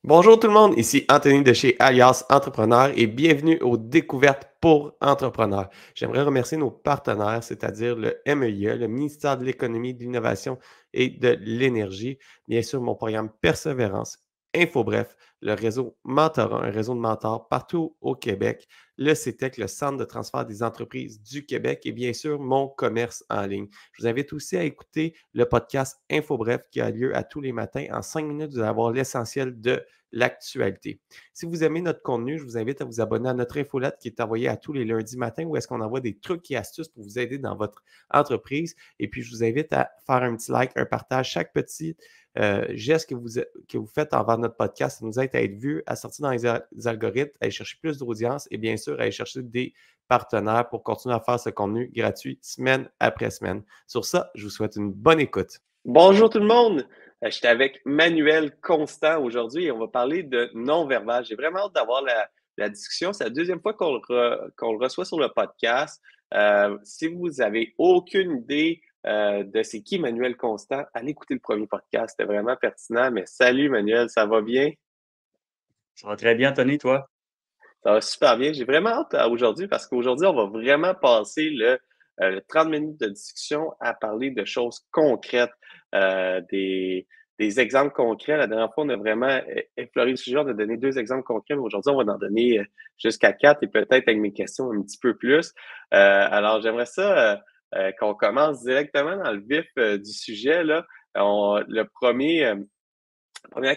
Bonjour tout le monde, ici Anthony de chez Alias Entrepreneur et bienvenue aux Découvertes pour Entrepreneurs. J'aimerais remercier nos partenaires, c'est-à-dire le MEIE, le ministère de l'Économie, de l'Innovation et de l'Énergie, bien sûr mon programme Persévérance, InfoBref, le réseau Mentorat, un réseau de mentors partout au Québec, le CETEC, le Centre de transfert des entreprises du Québec et bien sûr mon commerce en ligne. Je vous invite aussi à écouter le podcast InfoBref qui a lieu à tous les matins. En 5 minutes, vous allez avoir l'essentiel de l'actualité. Si vous aimez notre contenu, je vous invite à vous abonner à notre infolette qui est envoyée à tous les lundis matins où est-ce qu'on envoie des trucs et astuces pour vous aider dans votre entreprise. Et puis, je vous invite à faire un petit like, un partage. Chaque petit geste que vous faites envers notre podcast, ça nous aide à être vus, à sortir dans les algorithmes, à aller chercher plus d'audience et bien sûr à aller chercher des partenaires pour continuer à faire ce contenu gratuit semaine après semaine. Sur ça, je vous souhaite une bonne écoute. Bonjour tout le monde! J'étais avec Manuel Constant aujourd'hui et on va parler de non-verbal. J'ai vraiment hâte d'avoir la discussion. C'est la deuxième fois qu'on le reçoit sur le podcast. Si vous avez aucune idée de c'est qui Manuel Constant, allez écouter le premier podcast. C'était vraiment pertinent. Mais salut Manuel, ça va bien? Ça va très bien, Tony, toi? Ça va super bien. J'ai vraiment hâte à aujourd'hui parce qu'aujourd'hui, on va vraiment passer le 30 minutes de discussion à parler de choses concrètes, des exemples concrets. La dernière fois, on a vraiment effleuré le sujet, on a donné 2 exemples concrets, mais aujourd'hui, on va en donner jusqu'à 4 et peut-être avec mes questions un petit peu plus. Alors, j'aimerais ça qu'on commence directement dans le vif du sujet, là. La première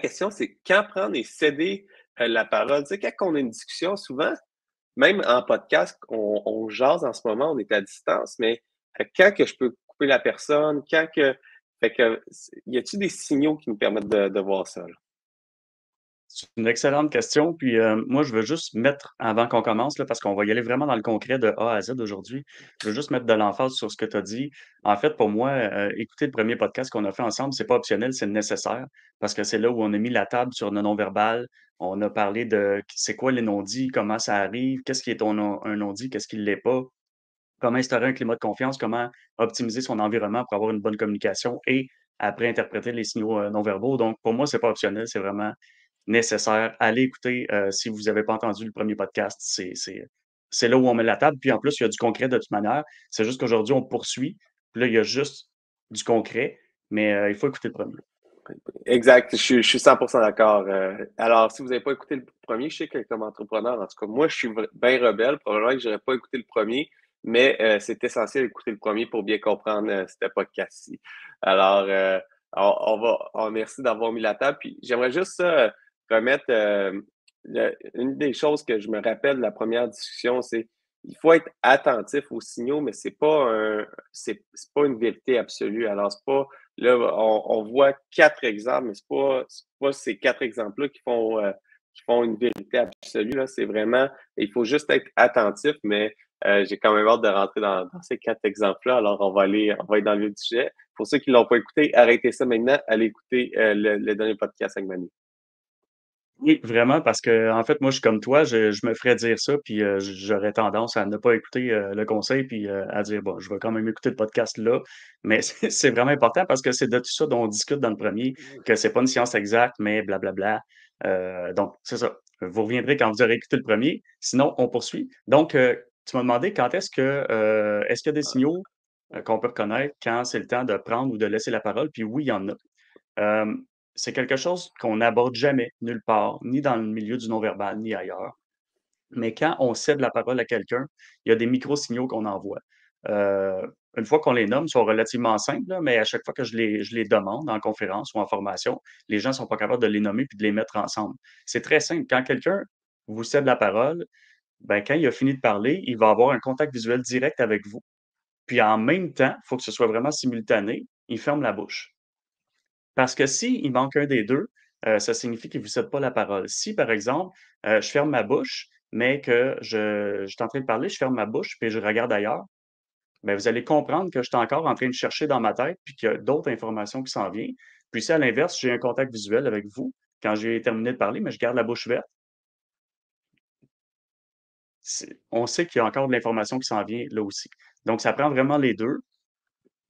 question, c'est quand prendre et céder la parole? Tu sais, quand on a une discussion, souvent, même en podcast, on jase en ce moment, on est à distance, mais quand que je peux couper la personne, quand que. Fait que, y a-t-il des signaux qui nous permettent de voir ça, là? C'est une excellente question. Puis moi, je veux juste mettre, avant qu'on commence, là, parce qu'on va y aller vraiment dans le concret de A à Z aujourd'hui, je veux juste mettre de l'emphase sur ce que tu as dit. En fait, pour moi, écouter le premier podcast qu'on a fait ensemble, c'est pas optionnel, c'est nécessaire, parce que c'est là où on a mis la table sur le non-verbal. On a parlé de c'est quoi les non-dits, comment ça arrive, qu'est-ce qui est un non-dit, qu'est-ce qui ne l'est pas, comment instaurer un climat de confiance, comment optimiser son environnement pour avoir une bonne communication et après interpréter les signaux non-verbaux. Donc, pour moi, c'est pas optionnel, c'est vraiment nécessaire. Allez écouter si vous n'avez pas entendu le premier podcast. C'est là où on met la table. Puis en plus, il y a du concret de toute manière. C'est juste qu'aujourd'hui, on poursuit. Puis là, il y a juste du concret, mais il faut écouter le premier. Exact, je suis 100% d'accord. Alors, si vous n'avez pas écouté le premier, je sais que comme entrepreneur, en tout cas, moi, je suis bien rebelle. Probablement que je n'aurais pas écouté le premier, mais c'est essentiel d'écouter le premier pour bien comprendre ce podcast-ci. Alors, merci d'avoir mis la table. Puis, j'aimerais juste remettre une des choses que je me rappelle de la première discussion, c'est il faut être attentif aux signaux, mais c'est pas une vérité absolue. Alors, c'est pas. Là, on voit 4 exemples, mais c'est pas ces 4 exemples-là qui font une vérité absolue. Là. C'est vraiment, il faut juste être attentif, mais j'ai quand même hâte de rentrer dans ces 4 exemples-là. Alors, on va aller dans le vif du sujet. Pour ceux qui ne l'ont pas écouté, arrêtez ça maintenant, allez écouter le dernier podcast avec Manu. Oui, vraiment, parce que en fait, moi, je suis comme toi, je me ferais dire ça, puis j'aurais tendance à ne pas écouter le conseil, puis à dire, bon, je vais quand même écouter le podcast là. Mais c'est vraiment important parce que c'est de tout ça dont on discute dans le premier, que c'est pas une science exacte, mais blablabla. Donc, c'est ça. Vous reviendrez quand vous aurez écouté le premier. Sinon, on poursuit. Donc, tu m'as demandé quand est-ce qu'il y a des signaux qu'on peut reconnaître quand c'est le temps de prendre ou de laisser la parole? Puis oui, il y en a. Hem, c'est quelque chose qu'on n'aborde jamais, nulle part, ni dans le milieu du non-verbal, ni ailleurs. Mais quand on cède la parole à quelqu'un, il y a des micro-signaux qu'on envoie. Une fois qu'on les nomme, ils sont relativement simples, là, mais à chaque fois que je les demande en conférence ou en formation, les gens ne sont pas capables de les nommer puis de les mettre ensemble. C'est très simple. Quand quelqu'un vous cède la parole, ben, quand il a fini de parler, il va avoir un contact visuel direct avec vous. Puis en même temps, il faut que ce soit vraiment simultané, il ferme la bouche. Parce que s'il manque un des 2, ça signifie qu'il ne vous cède pas la parole. Si, par exemple, je ferme ma bouche, mais que je suis en train de parler, je ferme ma bouche, puis je regarde ailleurs, ben, vous allez comprendre que je suis encore en train de chercher dans ma tête, puis qu'il y a d'autres informations qui s'en viennent. Puis si, à l'inverse, j'ai un contact visuel avec vous, quand j'ai terminé de parler, mais je garde la bouche ouverte, on sait qu'il y a encore de l'information qui s'en vient là aussi. Donc ça prend vraiment les 2.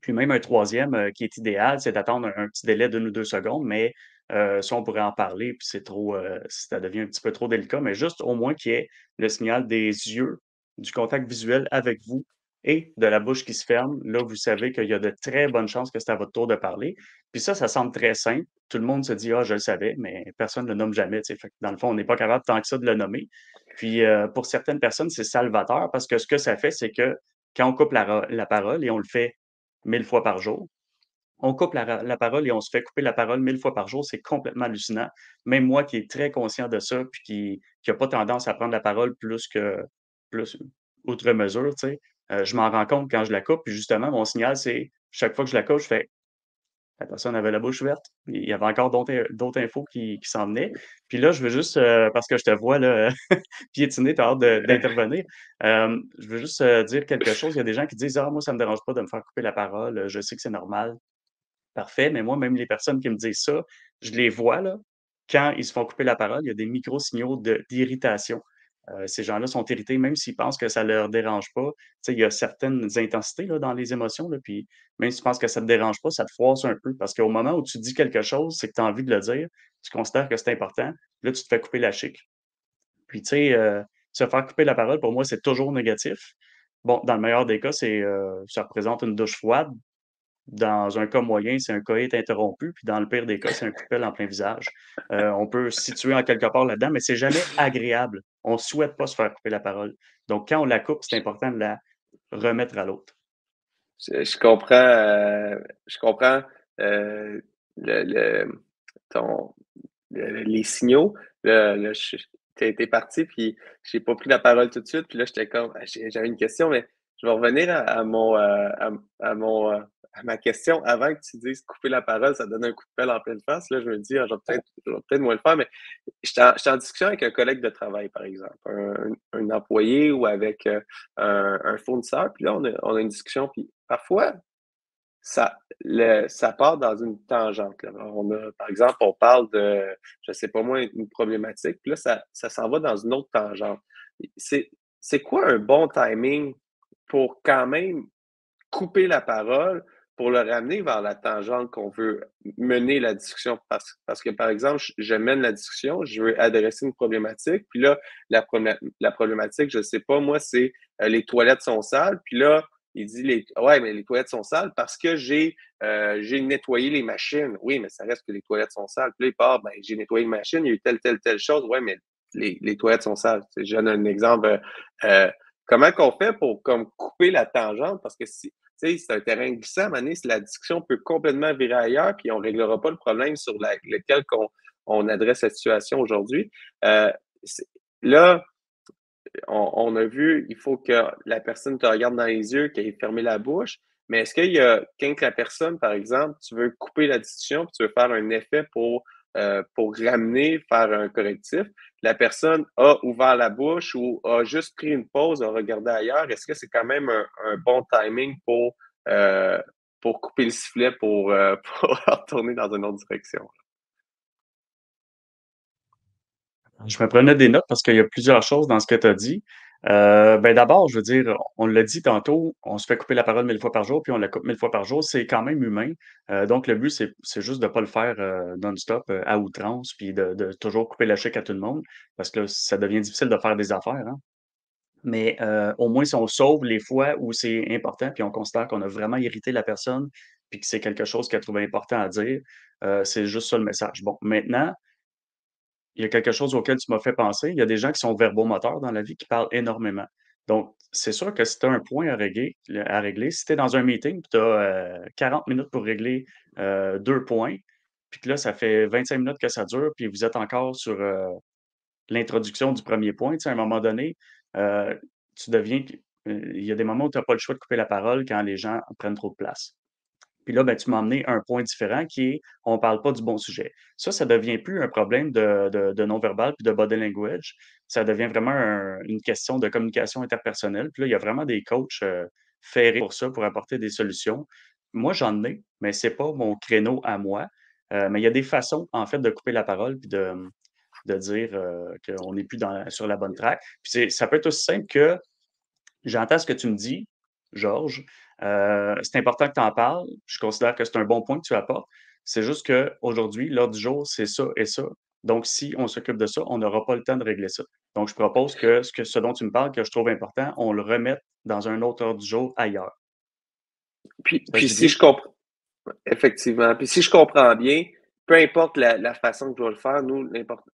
Puis même un troisième qui est idéal, c'est d'attendre un petit délai d'1 ou 2 secondes, mais ça, on pourrait en parler, puis c'est trop, ça devient un petit peu trop délicat, mais juste au moins qu'il y ait le signal des yeux, du contact visuel avec vous et de la bouche qui se ferme. Là, vous savez qu'il y a de très bonnes chances que c'est à votre tour de parler. Puis ça semble très simple. Tout le monde se dit: «Ah, je le savais», mais personne ne le nomme jamais, tu sais? Fait que dans le fond, on n'est pas capable tant que ça de le nommer. Puis, pour certaines personnes, c'est salvateur parce que ce que ça fait, c'est que quand on coupe la parole et on le fait 1000 fois par jour, on coupe la parole et on se fait couper la parole 1000 fois par jour, c'est complètement hallucinant. Même moi qui est très conscient de ça, puis qui a pas tendance à prendre la parole plus outre mesure, tu sais, je m'en rends compte quand je la coupe, puis justement, mon signal, c'est chaque fois que je la coupe, je fais: «La personne avait la bouche ouverte». Il y avait encore d'autres infos qui s'en venaient. Puis là, je veux juste, parce que je te vois là, piétiner, tu as hâte d'intervenir. Je veux juste, dire quelque chose. Il y a des gens qui disent: «Ah, moi, ça me dérange pas de me faire couper la parole, je sais que c'est normal». Parfait, mais moi, même les personnes qui me disent ça, je les vois là, quand ils se font couper la parole, il y a des micro-signaux d'irritation. Ces gens-là sont irrités, même s'ils pensent que ça leur dérange pas. Tu sais, il y a certaines intensités là, dans les émotions, là, puis même si tu penses que ça te dérange pas, ça te froisse un peu. Parce qu'au moment où tu dis quelque chose, c'est que tu as envie de le dire, tu considères que c'est important, là, tu te fais couper la chic. Puis, tu sais, se faire couper la parole, pour moi, c'est toujours négatif. Bon, dans le meilleur des cas, ça représente une douche froide. Dans un cas moyen, c'est un coït interrompu, puis dans le pire des cas, c'est un coup de pelle en plein visage. On peut se situer en quelque part là-dedans, mais c'est jamais agréable. On souhaite pas se faire couper la parole. Donc quand on la coupe, c'est important de la remettre à l'autre. Je comprends, le ton les signaux. Là, tu été parti, puis j'ai pas pris la parole tout de suite. Puis là, j'étais comme, j'avais une question, mais je vais revenir à mon, à ma question avant que tu dises couper la parole, ça donne un coup de pelle en pleine face. Là, je me dis, ah, je vais peut-être moins le faire, mais j'étais en discussion avec un collègue de travail, par exemple, un employé ou avec un fournisseur. Puis là, on a une discussion. Puis parfois, ça part dans une tangente, là. Par exemple, on parle de, je sais pas moi, une problématique, puis là, ça s'en va dans une autre tangente. C'est c'est quoi un bon timing pour quand même couper la parole, pour le ramener vers la tangente qu'on veut mener la discussion? Parce que, par exemple, je mène la discussion, je veux adresser une problématique, puis là, la problématique, je sais pas, moi, c'est, les toilettes sont sales, puis là, il dit ouais, mais les toilettes sont sales parce que j'ai nettoyé les machines. Oui, mais ça reste que les toilettes sont sales. Puis là, il part, ben, j'ai nettoyé les machines, il y a eu telle chose. Ouais, mais les toilettes sont sales. Je donne un exemple. Comment qu'on fait pour comme couper la tangente? Parce que si, tu sais, c'est un terrain glissant, à un moment donné, si la discussion peut complètement virer ailleurs, puis on ne réglera pas le problème sur lequel on adresse la situation aujourd'hui. Euh, c'est- Là, on a vu, il faut que la personne te regarde dans les yeux, qu'elle ait fermé la bouche. Mais est-ce qu'il y a, quand la personne, par exemple, tu veux couper la discussion, puis tu veux faire un effet pour ramener, faire un correctif, la personne a ouvert la bouche ou a juste pris une pause, a regardé ailleurs, est-ce que c'est quand même un bon timing pour couper le sifflet, pour retourner dans une autre direction? Je me prenais des notes parce qu'il y a plusieurs choses dans ce que tu as dit. Ben, d'abord, je veux dire, on l'a dit tantôt, on se fait couper la parole 1000 fois par jour, puis on la coupe 1000 fois par jour, c'est quand même humain. Donc le but, c'est juste de pas le faire, non-stop, à outrance, puis de toujours couper la chic à tout le monde, parce que là, ça devient difficile de faire des affaires, hein. Mais, au moins si on sauve les fois où c'est important, puis on considère qu'on a vraiment irrité la personne, puis que c'est quelque chose qu'elle trouvait important à dire, c'est juste ça le message. Bon, maintenant, il y a quelque chose auquel tu m'as fait penser. Il y a des gens qui sont verbomoteurs dans la vie, qui parlent énormément. Donc, c'est sûr que si tu as un point à régler, si tu es dans un meeting, puis tu as 40 minutes pour régler 2 points, puis que là, ça fait 25 minutes que ça dure, puis vous êtes encore sur l'introduction du premier point, tu sais, à un moment donné, heu, tu deviens il y a des moments où tu as pas le choix de couper la parole quand les gens prennent trop de place. Puis là, ben, tu m'as amené un point différent qui est, on parle pas du bon sujet. Ça devient plus un problème de non-verbal puis de body language. Ça devient vraiment une question de communication interpersonnelle. Puis là, il y a vraiment des coachs, ferrés pour ça, pour apporter des solutions. Moi, j'en ai, mais c'est pas mon créneau à moi. Mais il y a des façons, en fait, de couper la parole puis de dire, qu'on n'est plus sur la bonne track. Puis ça peut être aussi simple que: «J'entends ce que tu me dis, Georges, C'est important que tu en parles. Je considère que c'est un bon point que tu apportes. C'est juste qu'aujourd'hui, l'ordre du jour, c'est ça et ça. Donc, si on s'occupe de ça, on n'aura pas le temps de régler ça. Donc, je propose que ce dont tu me parles, que je trouve important, on le remette dans un autre ordre du jour ailleurs. Ça Puis se dit si bien? je comprends, effectivement, puis si je comprends bien, peu importe la façon que je vais le faire, nous,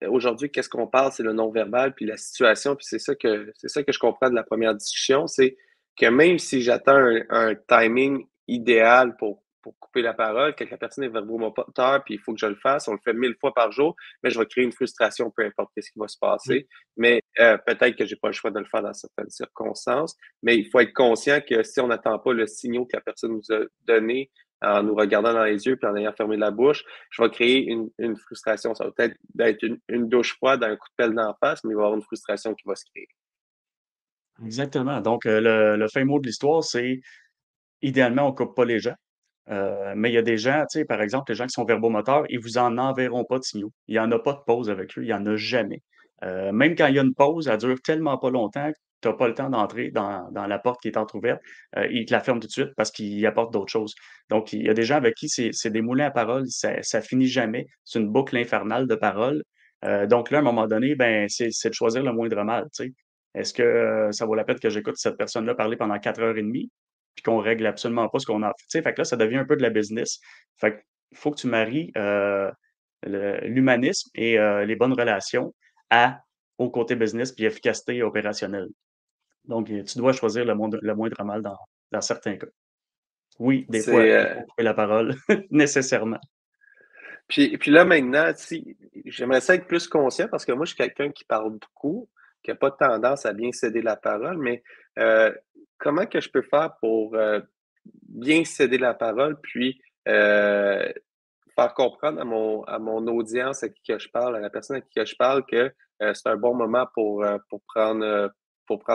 aujourd'hui, qu'est-ce qu'on parle, c'est le non-verbal, puis la situation, puis c'est ça que je comprends de la première discussion, c'est que même si j'attends un timing idéal pour couper la parole, que la personne est verbomoteur, puis il faut que je le fasse, on le fait 1000 fois par jour, mais je vais créer une frustration, peu importe ce qui va se Oui. passer. Mais peut-être que j'ai pas le choix de le faire dans certaines circonstances, mais il faut être conscient que si on n'attend pas le signal que la personne nous a donné en nous regardant dans les yeux puis en ayant fermé la bouche, je vais créer une frustration. Ça va peut-être être une douche froide, un coup de pelle d'en face, mais il va y avoir une frustration qui va se créer. Exactement. Donc, le fin mot de l'histoire, c'est idéalement, on coupe pas les gens. Mais il y a des gens, tu sais, par exemple, les gens qui sont verbomoteurs, ils vous en enverront pas de signaux. Il y en a pas de pause avec eux, il y en a jamais. Même quand il y a une pause, elle dure tellement pas longtemps que tu as pas le temps d'entrer dans la porte qui est entrouverte. Ils te la ferment tout de suite parce qu'ils apportent d'autres choses. Donc, il y a des gens avec qui c'est des moulins à paroles, ça finit jamais. C'est une boucle infernale de paroles. Donc là, à un moment donné, ben, c'est de choisir le moindre mal, tu sais. Est-ce que ça vaut la peine que j'écoute cette personne-là parler pendant 4 heures et demie? Puis qu'on règle absolument pas ce qu'on a. Tu sais, fait que là, ça devient un peu de la business. Fait que faut que tu maries l'humanisme et les bonnes relations à, au côté business puis efficacité opérationnelle. Donc, tu dois choisir le moindre mal dans certains cas. Oui, des fois, C'est, il faut couper la parole, nécessairement. puis là, maintenant, si, j'aimerais ça être plus conscient parce que moi, je suis quelqu'un qui parle beaucoup, qui n'a pas tendance à bien céder la parole, mais euh, comment que je peux faire pour bien céder la parole, puis faire comprendre à mon audience à qui que je parle, à la personne à qui que je parle, que c'est un bon moment pour prendre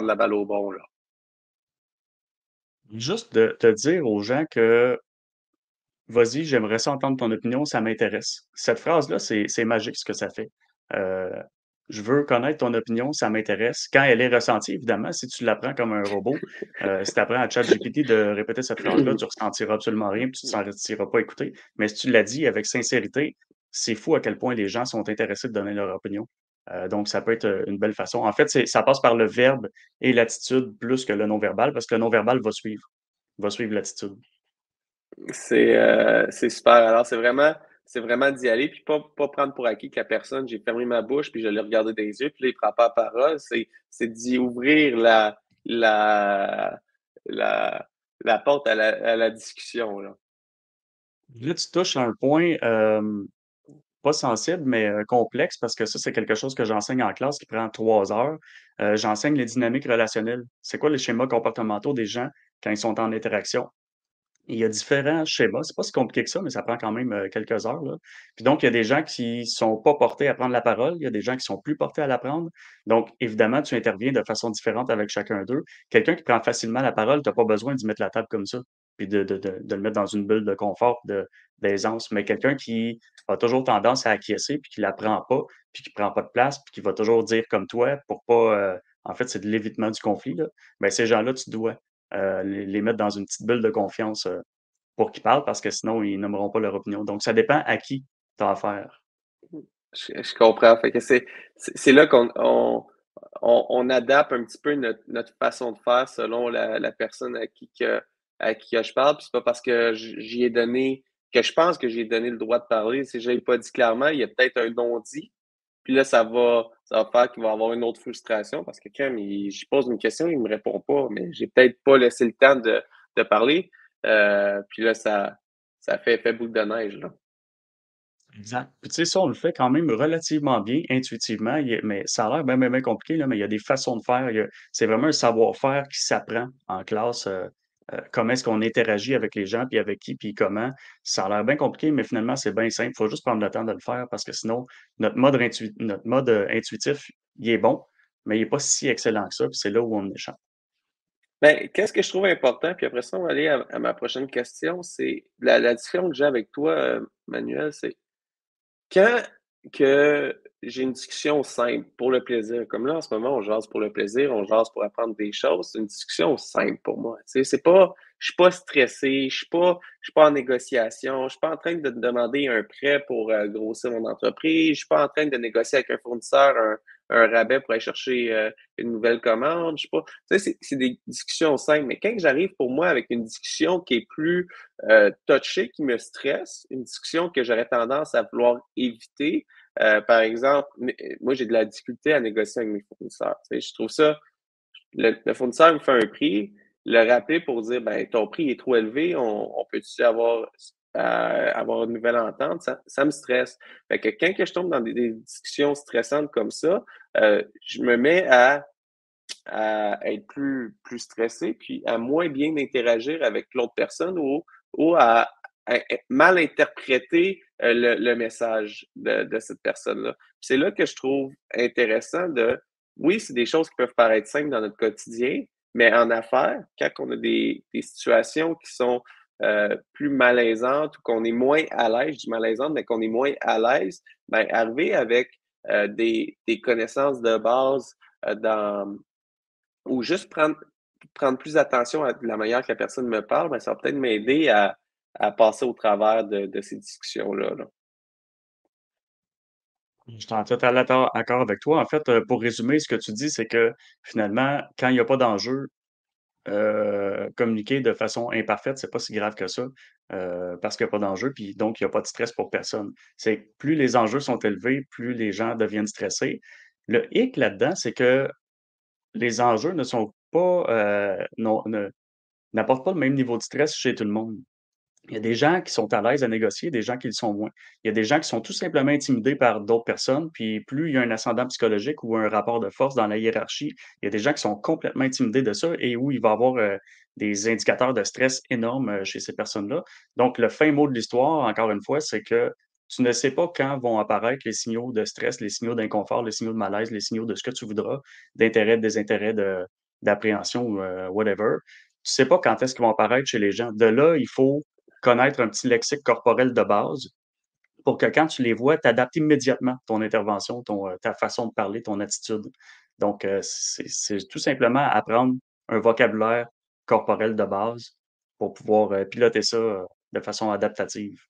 la balle au bon, là. Juste de te dire aux gens que vas-y, j'aimerais ça entendre ton opinion, ça m'intéresse. Cette phrase-là, c'est magique ce que ça fait. Heu, je veux connaître ton opinion, ça m'intéresse. Quand elle est ressentie, évidemment, si tu l'apprends comme un robot, si tu apprends à ChatGPT de répéter cette phrase-là, tu ressentiras absolument rien, puis tu te sentiras pas écouté. Mais si tu l'as dit avec sincérité, c'est fou à quel point les gens sont intéressés de donner leur opinion. Donc ça peut être, une belle façon. En fait, ça passe par le verbe et l'attitude plus que le non-verbal, parce que le non-verbal va suivre l'attitude. C'est super. Alors, c'est vraiment d'y aller, puis pas prendre pour acquis que la personne, j'ai fermé ma bouche, puis je l'ai regardé dans les yeux, puis là, il prend pas la parole. C'est d'y ouvrir la, la, la porte à la discussion, là. Là, tu touches à un point, pas sensible, mais complexe, parce que ça, c'est quelque chose que j'enseigne en classe qui prend 3 heures. J'enseigne les dynamiques relationnelles. C'est quoi les schémas comportementaux des gens quand ils sont en interaction? Il y a différents schémas. C'est pas si compliqué que ça, mais ça prend quand même, quelques heures, là. Puis donc, il y a des gens qui sont pas portés à prendre la parole, il y a des gens qui sont plus portés à la prendre. Donc, évidemment, tu interviens de façon différente avec chacun d'eux. Quelqu'un qui prend facilement la parole, tu as pas besoin d'y mettre la table comme ça, puis de le mettre dans une bulle de confort, d'aisance. Mais quelqu'un qui a toujours tendance à acquiescer, puis qui la prend pas, puis qui prend pas de place, puis qui va toujours dire comme toi pour pas, en fait, c'est de l'évitement du conflit, là. Ben, ces gens-là, tu dois, les mettre dans une petite bulle de confiance, pour qu'ils parlent parce que sinon ils nommeront pas leur opinion. Donc ça dépend à qui tu as affaire. Je comprends. Fait que c'est là on adapte un petit peu notre façon de faire selon la personne à qui que je parle. Puis c'est pas parce que j'y ai donné, que je pense que j'ai donné le droit de parler. Si je l'ai pas dit clairement, il y a peut-être un non-dit. Puis là, ça va faire qu'il va avoir une autre frustration parce que quand j'y pose une question, il me répond pas, mais j'ai peut-être pas laissé le temps de parler. Puis là, ça fait effet boule de neige, là. Exact. Puis tu sais, ça, on le fait quand même relativement bien, intuitivement, mais ça a l'air bien, bien, bien compliqué, là, mais il y a des façons de faire. C'est vraiment un savoir-faire qui s'apprend en classe. Comment est-ce qu'on interagit avec les gens, puis avec qui, puis comment. Ça a l'air bien compliqué, mais finalement, c'est bien simple. Il faut juste prendre le temps de le faire parce que sinon, notre mode intuitif, il est bon, mais il n'est pas si excellent que ça, puis c'est là où on échappe. Ben, qu'est-ce que je trouve important, puis après ça, on va aller à ma prochaine question, c'est la discussion que j'ai avec toi, Manuel, c'est quand que j'ai une discussion simple pour le plaisir. Comme là, en ce moment, on jase pour le plaisir, on jase pour apprendre des choses. C'est une discussion simple pour moi. Tu sais, c'est pas, je suis pas stressé, je suis pas en négociation, je suis pas en train de te demander un prêt pour grossir mon entreprise, je suis pas en train de négocier avec un fournisseur un rabais pour aller chercher une nouvelle commande. Je sais pas. Tu sais, c'est des discussions simples. Mais quand j'arrive pour moi avec une discussion qui est plus touchée, qui me stresse, une discussion que j'aurais tendance à vouloir éviter, par exemple, moi, j'ai de la difficulté à négocier avec mes fournisseurs. Tu sais, je trouve ça, le fournisseur me fait un prix, le rappeler pour dire, ben, ton prix est trop élevé, on peut-tu avoir une nouvelle entente? Ça me stresse. Fait que quand que je tombe dans des discussions stressantes comme ça, je me mets à être plus stressé, puis à moins bien interagir avec l'autre personne ou à mal interpréter le message de cette personne-là. C'est là que je trouve intéressant oui, c'est des choses qui peuvent paraître simples dans notre quotidien, mais en affaires, quand on a des situations qui sont plus malaisantes ou qu'on est moins à l'aise, je dis malaisante, mais qu'on est moins à l'aise, ben, arriver avec des connaissances de base dans ou juste prendre plus attention à la manière que la personne me parle, ben, ça va peut-être m'aider à passer au travers de ces discussions-là, là. Je suis en total accord avec toi. En fait, pour résumer, ce que tu dis, c'est que finalement, quand il y a pas d'enjeu, communiquer de façon imparfaite, c'est pas si grave que ça, parce qu'il y a pas d'enjeu, puis donc il y a pas de stress pour personne. C'est que plus les enjeux sont élevés, plus les gens deviennent stressés. Le hic là-dedans, c'est que les enjeux ne sont pas, non ne n'apportent pas le même niveau de stress chez tout le monde. Il y a des gens qui sont à l'aise à négocier, des gens qui le sont moins. Il y a des gens qui sont tout simplement intimidés par d'autres personnes, puis plus il y a un ascendant psychologique ou un rapport de force dans la hiérarchie, il y a des gens qui sont complètement intimidés de ça et où il va y avoir, des indicateurs de stress énormes, chez ces personnes-là. Donc le fin mot de l'histoire, encore une fois, c'est que tu ne sais pas quand vont apparaître les signaux de stress, les signaux d'inconfort, les signaux de malaise, les signaux de ce que tu voudras, d'intérêt, de désintérêt, d'appréhension ou, whatever. Tu sais pas quand est-ce qu'ils vont apparaître chez les gens. De là, il faut connaître un petit lexique corporel de base pour que quand tu les vois, tu adaptes immédiatement ton intervention, ta façon de parler, ton attitude. Donc, c'est tout simplement apprendre un vocabulaire corporel de base pour pouvoir, piloter ça, de façon adaptative.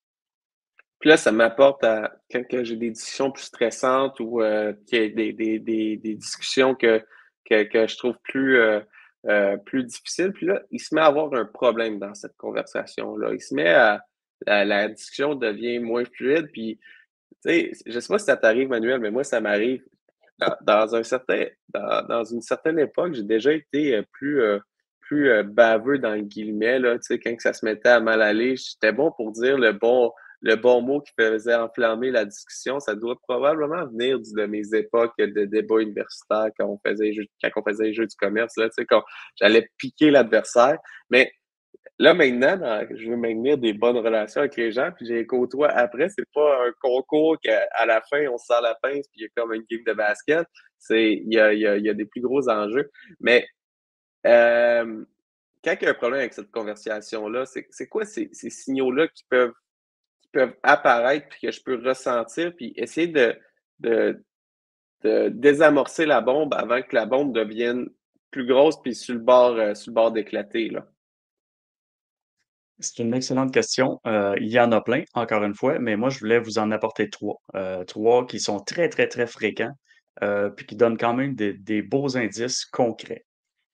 Puis là, ça m'apporte à quand que j'ai des discussions plus stressantes ou qu'il y a des discussions que je trouve plus difficiles. Puis là, il se met à avoir un problème dans cette conversation-là. Il se met la discussion devient moins fluide. Puis, tu sais, je sais pas si ça t'arrive, Manuel, mais moi, ça m'arrive. Dans une certaine époque, j'ai déjà été plus baveux dans le guillemets, là, tu sais, quand que ça se mettait à mal aller, j'étais bon pour dire le bon mot qui faisait enflammer la discussion. Ça doit probablement venir de mes époques de débat universitaire quand on faisait les jeux du commerce, là, tu sais, quand j'allais piquer l'adversaire. Mais là, maintenant, je veux maintenir des bonnes relations avec les gens, puis j'ai côtoie après. C'est pas un concours qu'à la fin, on se serre la pince, puis il y a comme une game de basket. Il y a des plus gros enjeux. Mais quand il y a un problème avec cette conversation-là, c'est quoi ces signaux-là qui peuvent apparaître, puis que je peux ressentir, puis essayer de, de désamorcer la bombe avant que la bombe devienne plus grosse, puis sur le bord d'éclater, là. C'est une excellente question. Il y en a plein, encore une fois, mais moi, je voulais vous en apporter 3. 3 qui sont très, très, très fréquents, puis qui donnent quand même des beaux indices concrets.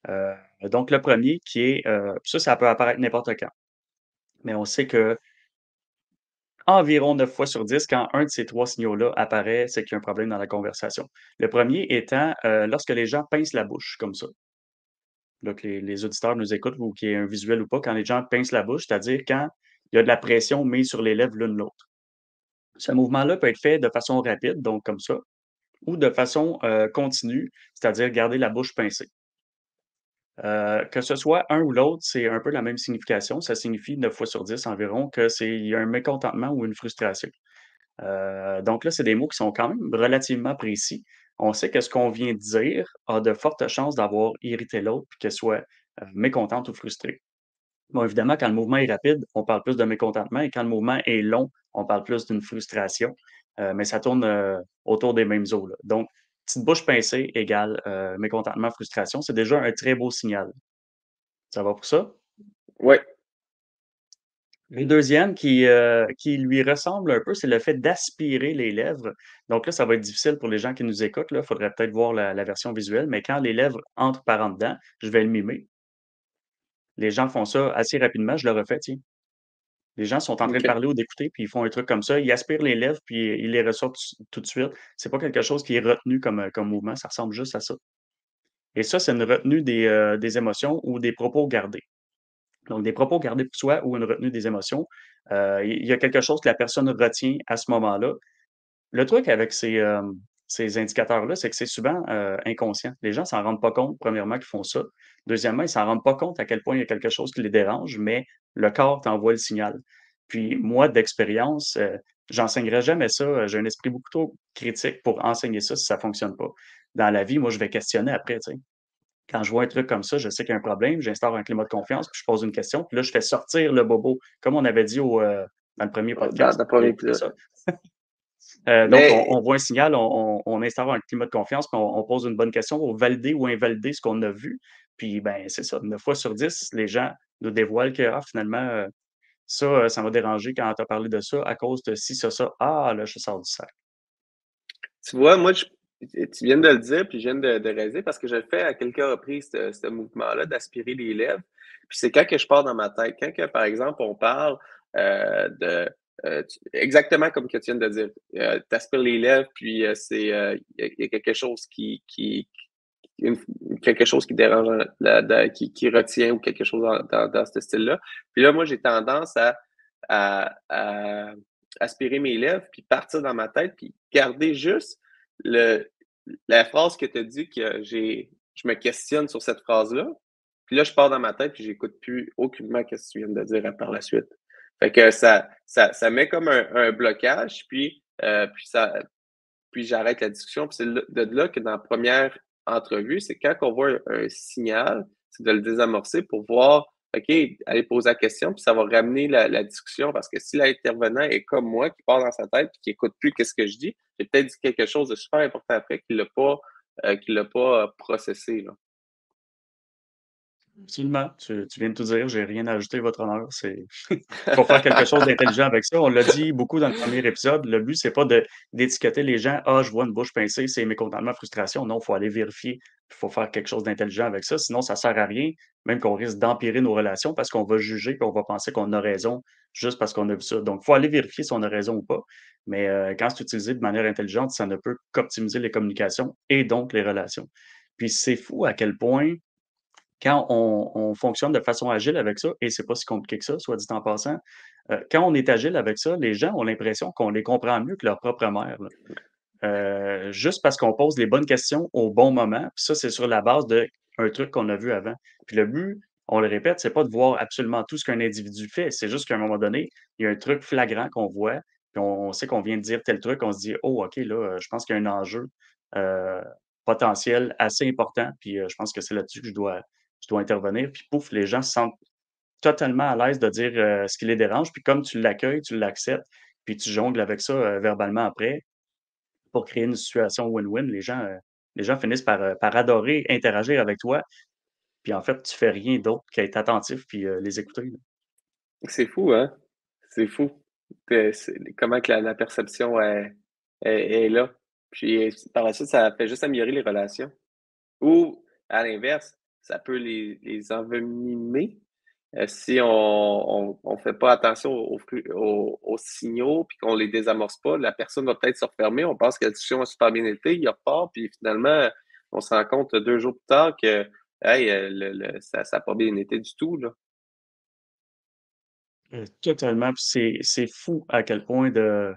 Heu, donc le premier qui est, ça peut apparaître n'importe quand, mais on sait que environ 9 fois sur 10, quand un de ces 3 signaux-là apparaît, c'est qu'il y a un problème dans la conversation. Le premier étant, lorsque les gens pincent la bouche comme ça. Là, que les auditeurs nous écoutent ou qu'il y ait un visuel ou pas, quand les gens pincent la bouche, c'est-à-dire quand il y a de la pression mise sur les lèvres l'une l'autre. Ce mouvement-là peut être fait de façon rapide, donc comme ça, ou de façon, continue, c'est-à-dire garder la bouche pincée. Que ce soit un ou l'autre, c'est un peu la même signification. Ça signifie 9 fois sur 10 environ que il y a un mécontentement ou une frustration. Donc là, c'est des mots qui sont quand même relativement précis. On sait que ce qu'on vient de dire a de fortes chances d'avoir irrité l'autre puis qu'elle soit, mécontente ou frustrée. Bon, évidemment, quand le mouvement est rapide, on parle plus de mécontentement et quand le mouvement est long, on parle plus d'une frustration. mais ça tourne autour des mêmes eaux, là. Donc, petite bouche pincée égale mécontentement, frustration. C'est déjà un très beau signal. Ça va pour ça? Oui, Le deuxième qui lui ressemble un peu, c'est le fait d'aspirer les lèvres. Donc là, ça va être difficile pour les gens qui nous écoutent, là. Faudrait peut-être voir la version visuelle, mais quand les lèvres entrent par en dedans, je vais le mimer. Les gens font ça assez rapidement. Je le refais, tiens. Les gens sont en train de OK. parler ou d'écouter, puis ils font un truc comme ça. Ils aspirent les lèvres, puis ils les ressortent tout de suite. C'est pas quelque chose qui est retenu comme mouvement. Ça ressemble juste à ça. Et ça, c'est une retenue des émotions ou des propos gardés. Donc, des propos gardés pour soi ou une retenue des émotions. Il y a quelque chose que la personne retient à ce moment-là. Le truc avec ces indicateurs-là, c'est que c'est souvent inconscient. Les gens s'en rendent pas compte, premièrement, qu'ils font ça. Deuxièmement, ils s'en rendent pas compte à quel point il y a quelque chose qui les dérange, mais le corps t'envoie le signal. Puis moi, d'expérience, j'enseignerai jamais ça. J'ai un esprit beaucoup trop critique pour enseigner ça si ça fonctionne pas. Dans la vie, moi, je vais questionner après, tu sais. Quand je vois un truc comme ça, je sais qu'il y a un problème, j'instaure un climat de confiance, puis je pose une question, puis là, je fais sortir le bobo. Comme on avait dit dans le premier Dans podcast, le allez premier écouter épisode. ça. Donc, Mais on voit un signal, on instaure un climat de confiance, puis on pose une bonne question pour valider ou invalider ce qu'on a vu. Puis, ben, c'est ça, 9 fois sur 10, les gens nous dévoilent que ah, finalement, ça, ça m'a dérangé quand tu as parlé de ça à cause de ci, ça. Ah, là, je sors du sac. tu vois, moi, tu viens de le dire, puis je viens de réaliser parce que je le fais à quelques reprises, ce mouvement-là, d'aspirer les lèvres. Puis c'est quand que je pars dans ma tête. Quand que, par exemple, on parle de exactement comme que tu viens de dire. Tu aspires les lèvres, puis il y a quelque chose une- quelque chose qui dérange, qui retient ou quelque chose dans ce style-là. Puis là, moi, j'ai tendance à aspirer mes lèvres, puis partir dans ma tête, puis garder juste le, la phrase que tu as dit que je me questionne sur cette phrase-là. Puis là, je pars dans ma tête, puis j'écoute plus aucunement ce que tu viens de dire par la suite. Fait que ça met comme un blocage, puis j'arrête la discussion. Puis c'est de là que dans la première entrevue, c'est quand on voit un signal, c'est de le désamorcer pour voir, OK, aller poser la question, puis ça va ramener la discussion. Parce que si l'intervenant est comme moi, qui part dans sa tête et qui n'écoute plus qu'est-ce que je dis, j'ai peut-être dit quelque chose de super important après qu'il l'a pas processé. Là. Absolument. Tu viens de tout dire, j'ai rien à ajouter, votre honneur. Faut faire quelque chose d'intelligent avec ça. On l'a dit beaucoup dans le premier épisode. Le but, c'est pas d'étiqueter les gens. Ah, je vois une bouche pincée, c'est mécontentement, frustration. Non, il faut aller vérifier. Il faut faire quelque chose d'intelligent avec ça. Sinon, ça sert à rien. Même qu'on risque d'empirer nos relations parce qu'on va juger et on va penser qu'on a raison juste parce qu'on a vu ça. Donc, il faut aller vérifier si on a raison ou pas. Mais quand c'est utilisé de manière intelligente, ça ne peut qu'optimiser les communications et donc les relations. Puis c'est fou à quel point quand on fonctionne de façon agile avec ça, et c'est pas si compliqué que ça, soit dit en passant, quand on est agile avec ça, les gens ont l'impression qu'on les comprend mieux que leur propre mère, là. Juste parce qu'on pose les bonnes questions au bon moment, puis ça, c'est sur la base d'un truc qu'on a vu avant. Puis le but, on le répète, c'est pas de voir absolument tout ce qu'un individu fait, c'est juste qu'à un moment donné, il y a un truc flagrant qu'on voit, puis on sait qu'on vient de dire tel truc, on se dit: «Oh OK, là, je pense qu'il y a un enjeu, heu, potentiel assez important, puis je pense que c'est là-dessus que je dois intervenir». Puis pouf, les gens se sentent totalement à l'aise de dire, ce qui les dérange, puis comme tu l'accueilles, tu l'acceptes, puis tu jongles avec ça, verbalement après, pour créer une situation win-win, les gens finissent par adorer interagir avec toi, puis en fait, tu fais rien d'autre qu'être attentif puis, les écouter, là. C'est fou, hein? C'est fou. Comment que la perception est là. Puis par la suite, ça fait juste améliorer les relations. Ou, à l'inverse, ça peut les envenimer si on fait pas attention aux signaux puis qu'on les désamorce pas. La personne va peut-être se refermer. On pense que la discussion a super bien été. Il repart, puis finalement, on se rend compte 2 jours plus tard que hey, ça n'a pas bien été du tout. Là. Totalement, puis c'est fou à quel point de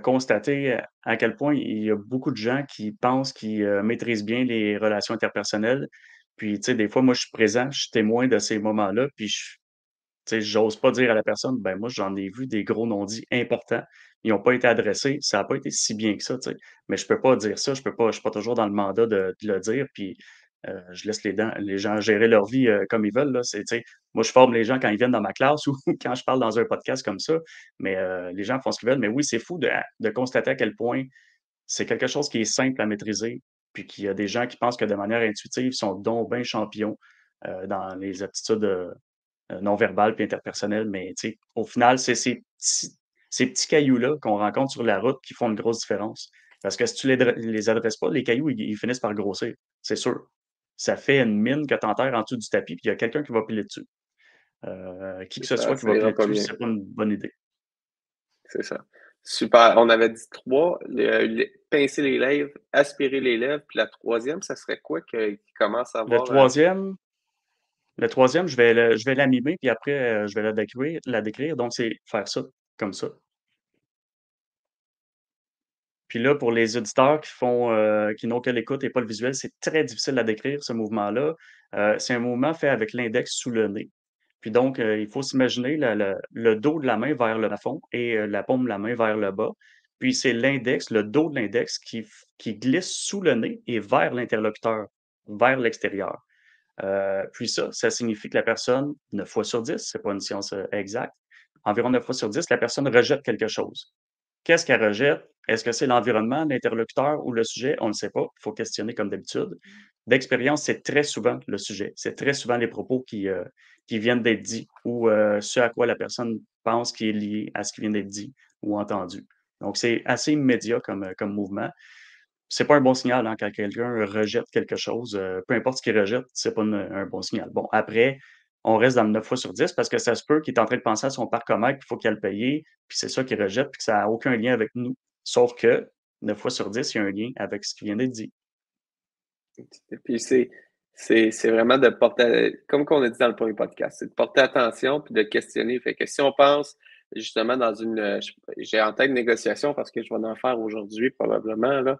constater à quel point il y a beaucoup de gens qui pensent qu'ils, maîtrisent bien les relations interpersonnelles. Puis, tu sais, des fois, moi, je suis présent, je suis témoin de ces moments-là, puis tu sais, j'ose pas dire à la personne: «Ben, moi, j'en ai vu des gros non-dits importants, ils ont pas été adressés, ça a pas été si bien que ça», tu sais. Mais je peux pas dire ça, je suis pas toujours dans le mandat de le dire, puis, je laisse les gens gérer leur vie comme ils veulent. Là. Moi, je forme les gens quand ils viennent dans ma classe ou quand je parle dans un podcast comme ça, mais les gens font ce qu'ils veulent. Mais oui, c'est fou de constater à quel point c'est quelque chose qui est simple à maîtriser, puis qu'il y a des gens qui pensent que de manière intuitive, ils sont donc bien champions dans les aptitudes non verbales puis interpersonnelles. Mais au final, c'est ces petits cailloux-là qu'on rencontre sur la route qui font une grosse différence. Parce que si tu les adresses pas, les cailloux, ils finissent par grossir, c'est sûr. Ça fait une mine que tu enterres en dessous du tapis, puis il y a quelqu'un qui va piler dessus. Qui que ce soit qui Ça va ira piler pas dessus, bien. c'est pas une bonne idée. C'est ça. Super. On avait dit 3, pincer les lèvres, aspirer les lèvres, puis la troisième, ça serait quoi qui commence à Le avoir troisième, le troisième, je vais la mimer, puis après, je vais la décrire. Donc, c'est faire ça, comme ça. Puis là, pour les auditeurs qui n'ont que l'écoute et pas le visuel, c'est très difficile à décrire, ce mouvement-là. C'est un mouvement fait avec l'index sous le nez. Puis donc, il faut s'imaginer le dos de la main vers le plafond et la paume de la main vers le bas. Puis c'est l'index, le dos de l'index qui glisse sous le nez et vers l'interlocuteur, vers l'extérieur. Puis ça signifie que la personne, 9 fois sur 10, c'est pas une science exacte, environ 9 fois sur 10, la personne rejette quelque chose. Qu'est-ce qu'elle rejette? Est-ce que c'est l'environnement, l'interlocuteur ou le sujet? On ne sait pas. Il faut questionner comme d'habitude. D'expérience, c'est très souvent le sujet. C'est très souvent les propos qui viennent d'être dits ou ce à quoi la personne pense qui est lié à ce qui vient d'être dit ou entendu. Donc, c'est assez immédiat comme mouvement. C'est pas un bon signal hein, quand quelqu'un rejette quelque chose. Peu importe ce qu'il rejette, c'est pas un bon signal. Bon, après, on reste dans le 9 fois sur 10 parce que ça se peut qu'il est en train de penser à son parcomètre, qu'il faut qu'il aille le payer, puis c'est ça qu'il rejette, puis que ça n'a aucun lien avec nous. Sauf que 9 fois sur 10, il y a un lien avec ce qui vient d'être dit. Et puis c'est vraiment de porter, comme qu'on a dit dans le premier podcast, c'est de porter attention puis de questionner. Fait que si on pense justement dans j'ai en tête une négociation parce que je vais en faire aujourd'hui probablement, là,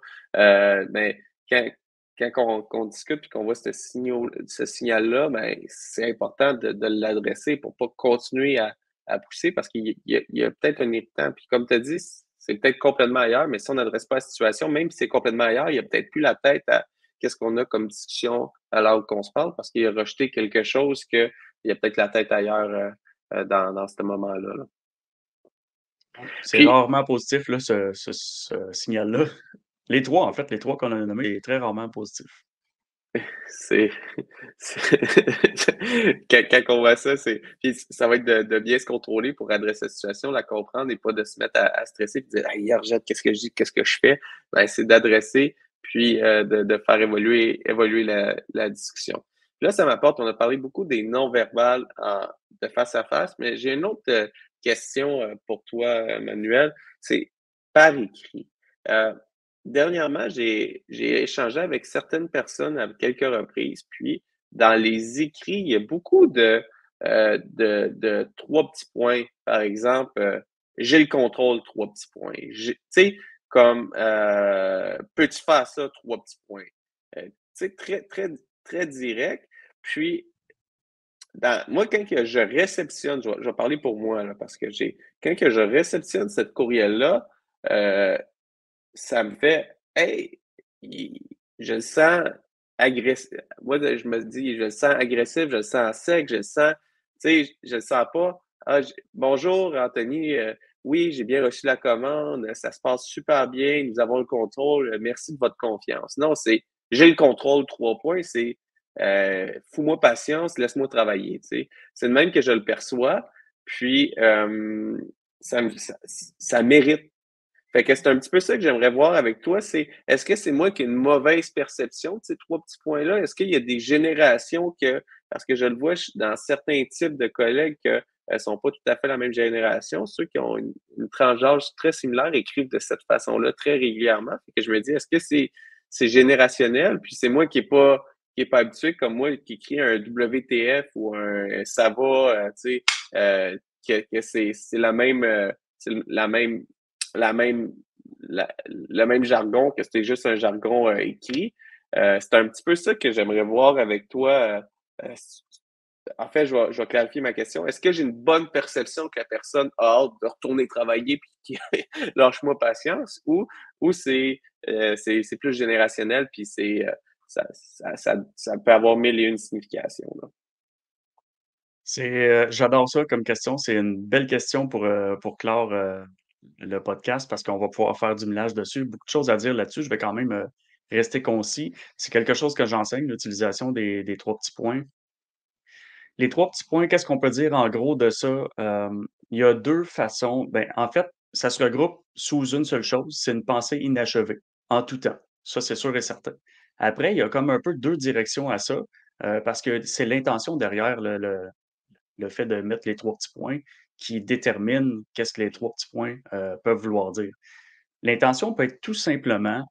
mais quand, qu'on discute puis qu'on voit ce signal-là, ben, c'est important de l'adresser pour pas continuer à pousser parce qu'il y a peut-être un irritant. Puis comme tu as dit, c'est peut-être complètement ailleurs, mais si on n'adresse pas la situation, même si c'est complètement ailleurs, il y a peut-être plus la tête à qu'est-ce qu'on a comme discussion alors qu'on se parle parce qu'il a rejeté quelque chose qu'il a peut-être la tête ailleurs dans ce moment-là. Là. C'est Puis, rarement positif, là, ce signal-là. Les trois, en fait, les trois qu'on a nommés, c'est très rarement positif. c'est, quand on voit ça, puis ça va être de bien se contrôler pour adresser la situation, la comprendre et pas de se mettre à stresser et dire ah, il rejette, qu'est-ce que je dis, qu'est-ce que je fais. Ben, c'est d'adresser puis de faire évoluer la discussion. Puis là, ça m'apporte, on a parlé beaucoup des non-verbales de face à face, mais j'ai une autre question pour toi, Manuel. C'est par écrit. Dernièrement, j'ai échangé avec certaines personnes à quelques reprises, puis dans les écrits, il y a beaucoup de trois petits points. Par exemple, j'ai le contrôle, trois petits points. Tu sais, comme peux-tu faire ça, trois petits points. Tu sais, très, très, très direct. Puis, moi, quand que je réceptionne, je vais parler pour moi, là, parce que quand que je réceptionne cette courriel-là, euh, ça me fait hey, je le sens agressif. Moi, je me dis, je le sens agressif, je le sens sec, je le sens, tu sais, je le sens pas. Ah, bonjour, Anthony. Oui, j'ai bien reçu la commande. Ça se passe super bien. Nous avons le contrôle. Merci de votre confiance. Non, c'est j'ai le contrôle, 3 points. C'est fous-moi patience, laisse-moi travailler. Tu sais. C'est de même que je le perçois. Puis, ça mérite. Fait que c'est un petit peu ça que j'aimerais voir avec toi, c'est est-ce que c'est moi qui ai une mauvaise perception de ces trois petits points-là? Est-ce qu'il y a des générations parce que je le vois dans certains types de collègues que sont pas tout à fait la même génération, ceux qui ont une tranche d'âge très similaire écrivent de cette façon-là très régulièrement. Fait que je me dis, est-ce que c'est générationnel? Puis c'est moi qui est pas habitué comme moi, qui écrit un WTF ou un ça va, tu sais, que c'est la même, le même jargon, que c'était juste un jargon écrit. C'est un petit peu ça que j'aimerais voir avec toi. Euh, en fait, je vais clarifier ma question. Est-ce que j'ai une bonne perception que la personne a hâte de retourner travailler puis qui lâche-moi patience ou c'est plus générationnel puis ça peut avoir mille et une significations, là. J'adore ça comme question. C'est une belle question pour clore le podcast parce qu'on va pouvoir faire du millage dessus. Beaucoup de choses à dire là-dessus. Je vais quand même rester concis. C'est quelque chose que j'enseigne, l'utilisation des trois petits points. Les trois petits points, qu'est-ce qu'on peut dire en gros de ça? Il y a deux façons. Ben, en fait, ça se regroupe sous une seule chose, c'est une pensée inachevée, en tout temps. Ça, c'est sûr et certain. Après, il y a comme un peu deux directions à ça, parce que c'est l'intention derrière le fait de mettre les trois petits points qui détermine qu'est-ce que les trois petits points peuvent vouloir dire. L'intention peut être tout simplement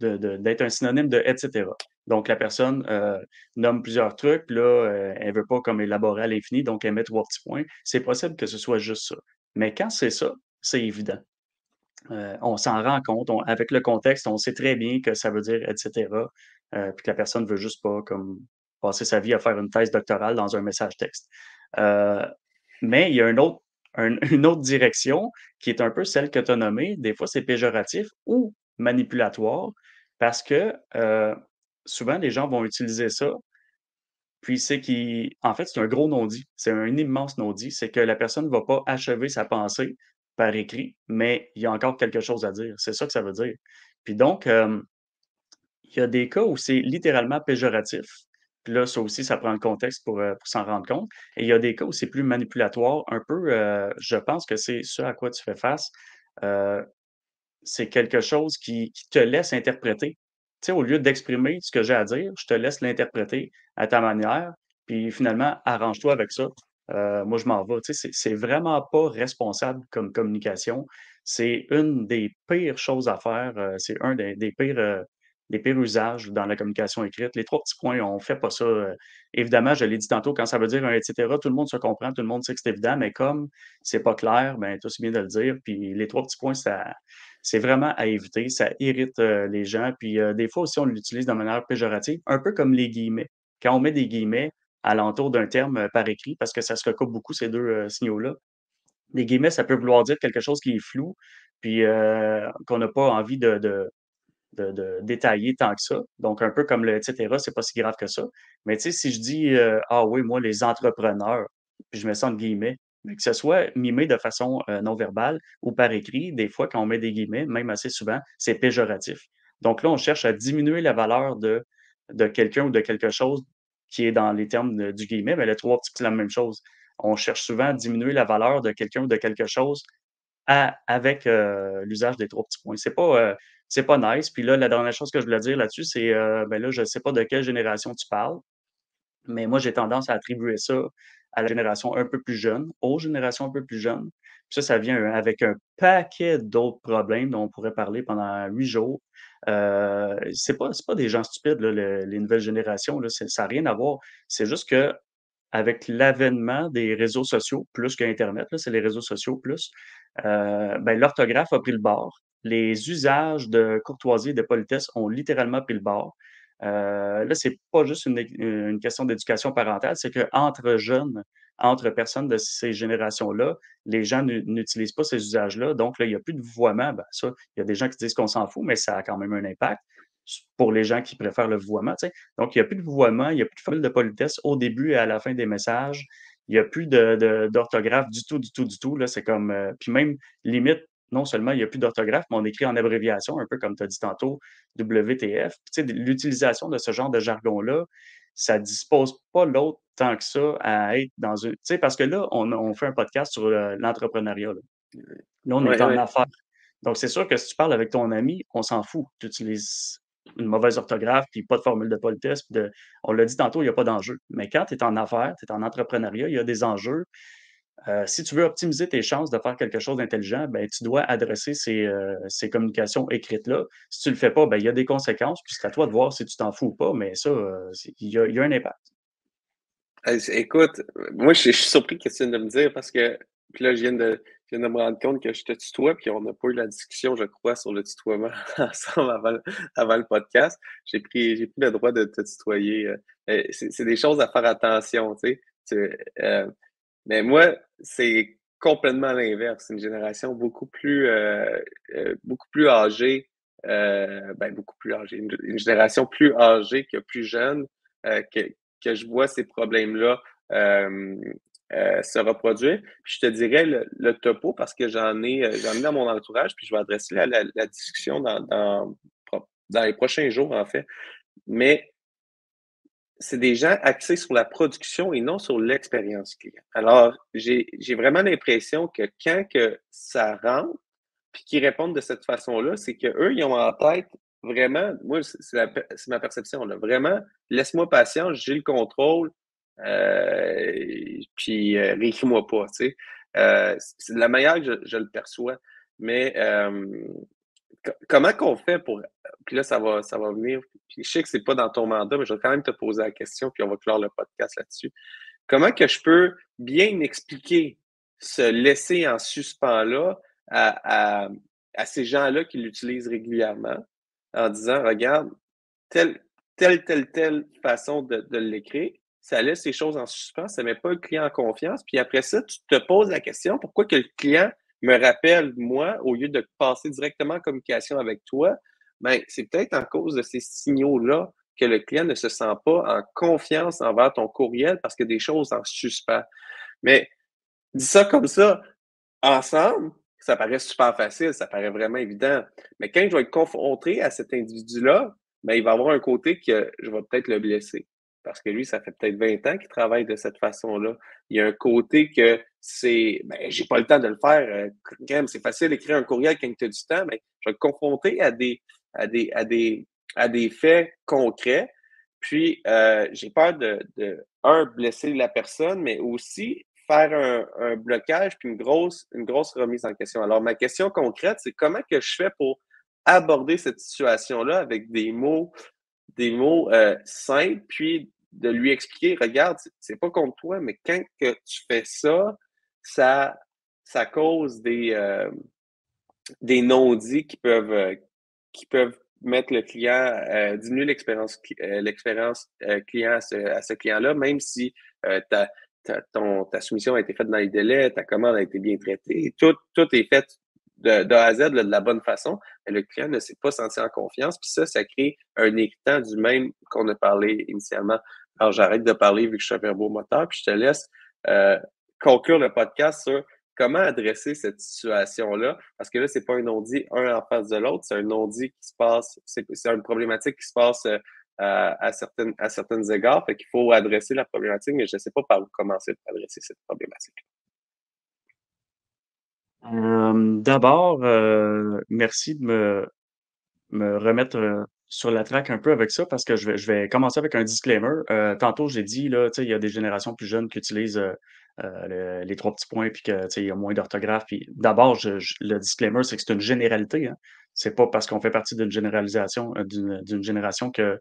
d'être un synonyme de et cetera. Donc, la personne nomme plusieurs trucs, puis là, elle veut pas comme élaborer à l'infini, donc elle met trois petits points. C'est possible que ce soit juste ça. Mais quand c'est ça, c'est évident. On s'en rend compte, avec le contexte, on sait très bien que ça veut dire et cetera, puis que la personne veut juste pas comme passer sa vie à faire une thèse doctorale dans un message texte. Euh, mais il y a une autre direction qui est un peu celle que tu as nommée. Des fois, c'est péjoratif ou manipulatoire parce que souvent, les gens vont utiliser ça. Puis en fait, c'est un gros non-dit. C'est un immense non-dit. C'est que la personne ne va pas achever sa pensée par écrit, mais il y a encore quelque chose à dire. C'est ça que ça veut dire. Puis donc, il y a des cas où c'est littéralement péjoratif. Puis là, ça aussi, ça prend le contexte pour s'en rendre compte. Et il y a des cas où c'est plus manipulatoire. Un peu, je pense que c'est ce à quoi tu fais face. Euh, c'est quelque chose qui te laisse interpréter. Tu sais, au lieu d'exprimer ce que j'ai à dire, je te laisse l'interpréter à ta manière, puis finalement, arrange-toi avec ça. Moi, je m'en vais. Tu sais, c'est vraiment pas responsable comme communication. C'est une des pires choses à faire. C'est un des pires usages dans la communication écrite. Les trois petits points, on fait pas ça. Évidemment, je l'ai dit tantôt, quand ça veut dire un etc., tout le monde se comprend, tout le monde sait que c'est évident, mais comme c'est pas clair, ben, tu aussi bien de le dire. Puis les trois petits points, c'est vraiment à éviter, ça irrite, les gens, puis, des fois aussi, on l'utilise de manière péjorative, un peu comme les guillemets. Quand on met des guillemets alentour d'un terme, par écrit, parce que ça se recoupe beaucoup ces 2 signaux-là. Les guillemets, ça peut vouloir dire quelque chose qui est flou, puis, qu'on n'a pas envie de détailler tant que ça. Donc un peu comme le et cetera, c'est pas si grave que ça. Mais tu sais, si je dis, «Ah oui, moi, les entrepreneurs», puis je mets ça entre guillemets, mais que ce soit mimé de façon, non verbale ou par écrit, des fois, quand on met des guillemets, même assez souvent, c'est péjoratif. Donc là, on cherche à diminuer la valeur de quelqu'un ou de quelque chose qui est dans les termes du guillemet, mais le trois petits, c'est la même chose. On cherche souvent à diminuer la valeur de quelqu'un ou de quelque chose avec, l'usage des 3 petits points. C'est pas nice. Puis là, la dernière chose que je voulais dire là-dessus, c'est, ben là, je sais pas de quelle génération tu parles, mais moi, j'ai tendance à attribuer ça à la génération un peu plus jeune, aux générations un peu plus jeunes. Puis ça vient avec un paquet d'autres problèmes dont on pourrait parler pendant 8 jours. C'est pas des gens stupides, là, les nouvelles générations, là, ça a rien à voir. C'est juste que avec l'avènement des réseaux sociaux, plus qu'internet, là, c'est les réseaux sociaux plus, ben, l'orthographe a pris le bord. Les usages de courtoisie et de politesse ont littéralement pris le bord. Là, c'est pas juste une question d'éducation parentale, c'est qu'entre jeunes, entre personnes de ces générations-là, les gens n'utilisent pas ces usages-là. Donc là, il y a plus de vouvoiement. Ben, ça, il y a des gens qui disent qu'on s'en fout, mais ça a quand même un impact pour les gens qui préfèrent le vouvoiement, tu sais. Donc il y a plus de vouvoiement, il y a plus de formule de politesse au début et à la fin des messages. Il y a plus d'orthographe du tout, du tout, du tout, là. C'est comme, puis même limite, non seulement il y a plus d'orthographe, mais on écrit en abréviation, un peu comme tu as dit tantôt, WTF. Puis tu sais, l'utilisation de ce genre de jargon-là, ça dispose pas l'autre tant que ça à être dans une tu sais, parce que là, on fait un podcast sur, l'entrepreneuriat, là. Là, on est Ouais, en ouais. affaires. Donc c'est sûr que si tu parles avec ton ami, on s'en fout. Tu utilises une mauvaise orthographe, puis pas de formule de politesse, puis on l'a dit tantôt, il y a pas d'enjeu. Mais quand tu es en affaires, tu es en entrepreneuriat, il y a des enjeux. Si tu veux optimiser tes chances de faire quelque chose d'intelligent, ben, tu dois adresser ces communications écrites-là. Si tu le fais pas, ben, il y a des conséquences, puis c'est à toi de voir si tu t'en fous ou pas, mais ça, il y a un impact. Écoute, moi, je suis surpris que tu viennes de me dire parce que puis là, je viens de me rendre compte que je te tutoie, puis on n'a pas eu la discussion, je crois, sur le tutoiement ensemble avant le podcast. J'ai pris le droit de te tutoyer. C'est des choses à faire attention, tu sais. Mais moi, c'est complètement l'inverse. C'est une génération beaucoup plus âgée. beaucoup plus âgée, une génération plus âgée que plus jeune, que je vois ces problèmes-là se reproduire. Puis je te dirais le topo parce que j'en ai dans mon entourage, puis je vais adresser la discussion dans les prochains jours, en fait. Mais c'est des gens axés sur la production et non sur l'expérience client. Alors, j'ai vraiment l'impression que quand que ça rentre, puis qu'ils répondent de cette façon-là, c'est qu'eux, ils ont en tête vraiment, moi, c'est ma perception, là, vraiment, laisse-moi patience, j'ai le contrôle, puis réécris-moi pas, tu sais. C'est de la manière que je le perçois. Mais comment qu'on fait pour. Puis là, ça va venir. Puis je sais que c'est pas dans ton mandat, mais je vais quand même te poser la question, puis on va clore le podcast là-dessus. Comment que je peux bien expliquer ce laisser en suspens-là à, à, à ces gens-là qui l'utilisent régulièrement en disant, regarde, telle, telle façon de l'écrire, ça laisse les choses en suspens, ça ne met pas le client en confiance. Puis après ça, tu te poses la question, pourquoi que le client me rappelle, moi, au lieu de passer directement en communication avec toi? Ben, c'est peut-être en cause de ces signaux-là que le client ne se sent pas en confiance envers ton courriel parce qu'il y a des choses en suspens. Mais dis ça comme ça, ensemble, ça paraît super facile, ça paraît vraiment évident. Mais quand je vais être confronté à cet individu-là, ben, il va avoir un côté que je vais peut-être le blesser. Parce que lui, ça fait peut-être 20 ans qu'il travaille de cette façon-là. Il y a un côté que j'ai pas le temps de le faire. Quand même, c'est facile d'écrire un courriel quand tu as du temps, mais je vais être confronté à des, à des, à des faits concrets. Puis, j'ai peur blesser la personne, mais aussi faire un blocage puis une grosse remise en question. Alors, ma question concrète, c'est comment que je fais pour aborder cette situation-là avec des mots simples, puis de lui expliquer, regarde, c'est pas contre toi, mais quand que tu fais ça, ça, ça cause des non-dits qui peuvent mettre le client, diminuer l'expérience client à ce client-là, même si ta soumission a été faite dans les délais, ta commande a été bien traitée, tout est fait de A à Z là, de la bonne façon, mais le client ne s'est pas senti en confiance, puis ça crée un irritant du même qu'on a parlé initialement. Alors, j'arrête de parler vu que je suis un verbomoteur, puis je te laisse euh, conclure le podcast sur comment adresser cette situation-là? Parce que là, c'est pas un non-dit un en face de l'autre, c'est un non-dit qui se passe, c'est une problématique qui se passe à certaines égards. Fait qu'il faut adresser la problématique, mais je ne sais pas par où commencer pour adresser cette problématique. D'abord, merci de me remettre sur la track un peu avec ça parce que je vais commencer avec un disclaimer. Tantôt, j'ai dit, là, tu sais, il y a des générations plus jeunes qui utilisent les trois petits points puis que, tu sais, il y a moins d'orthographe. Puis d'abord, le disclaimer, c'est que c'est une généralité. Hein. C'est pas parce qu'on fait partie d'une généralisation, d'une génération que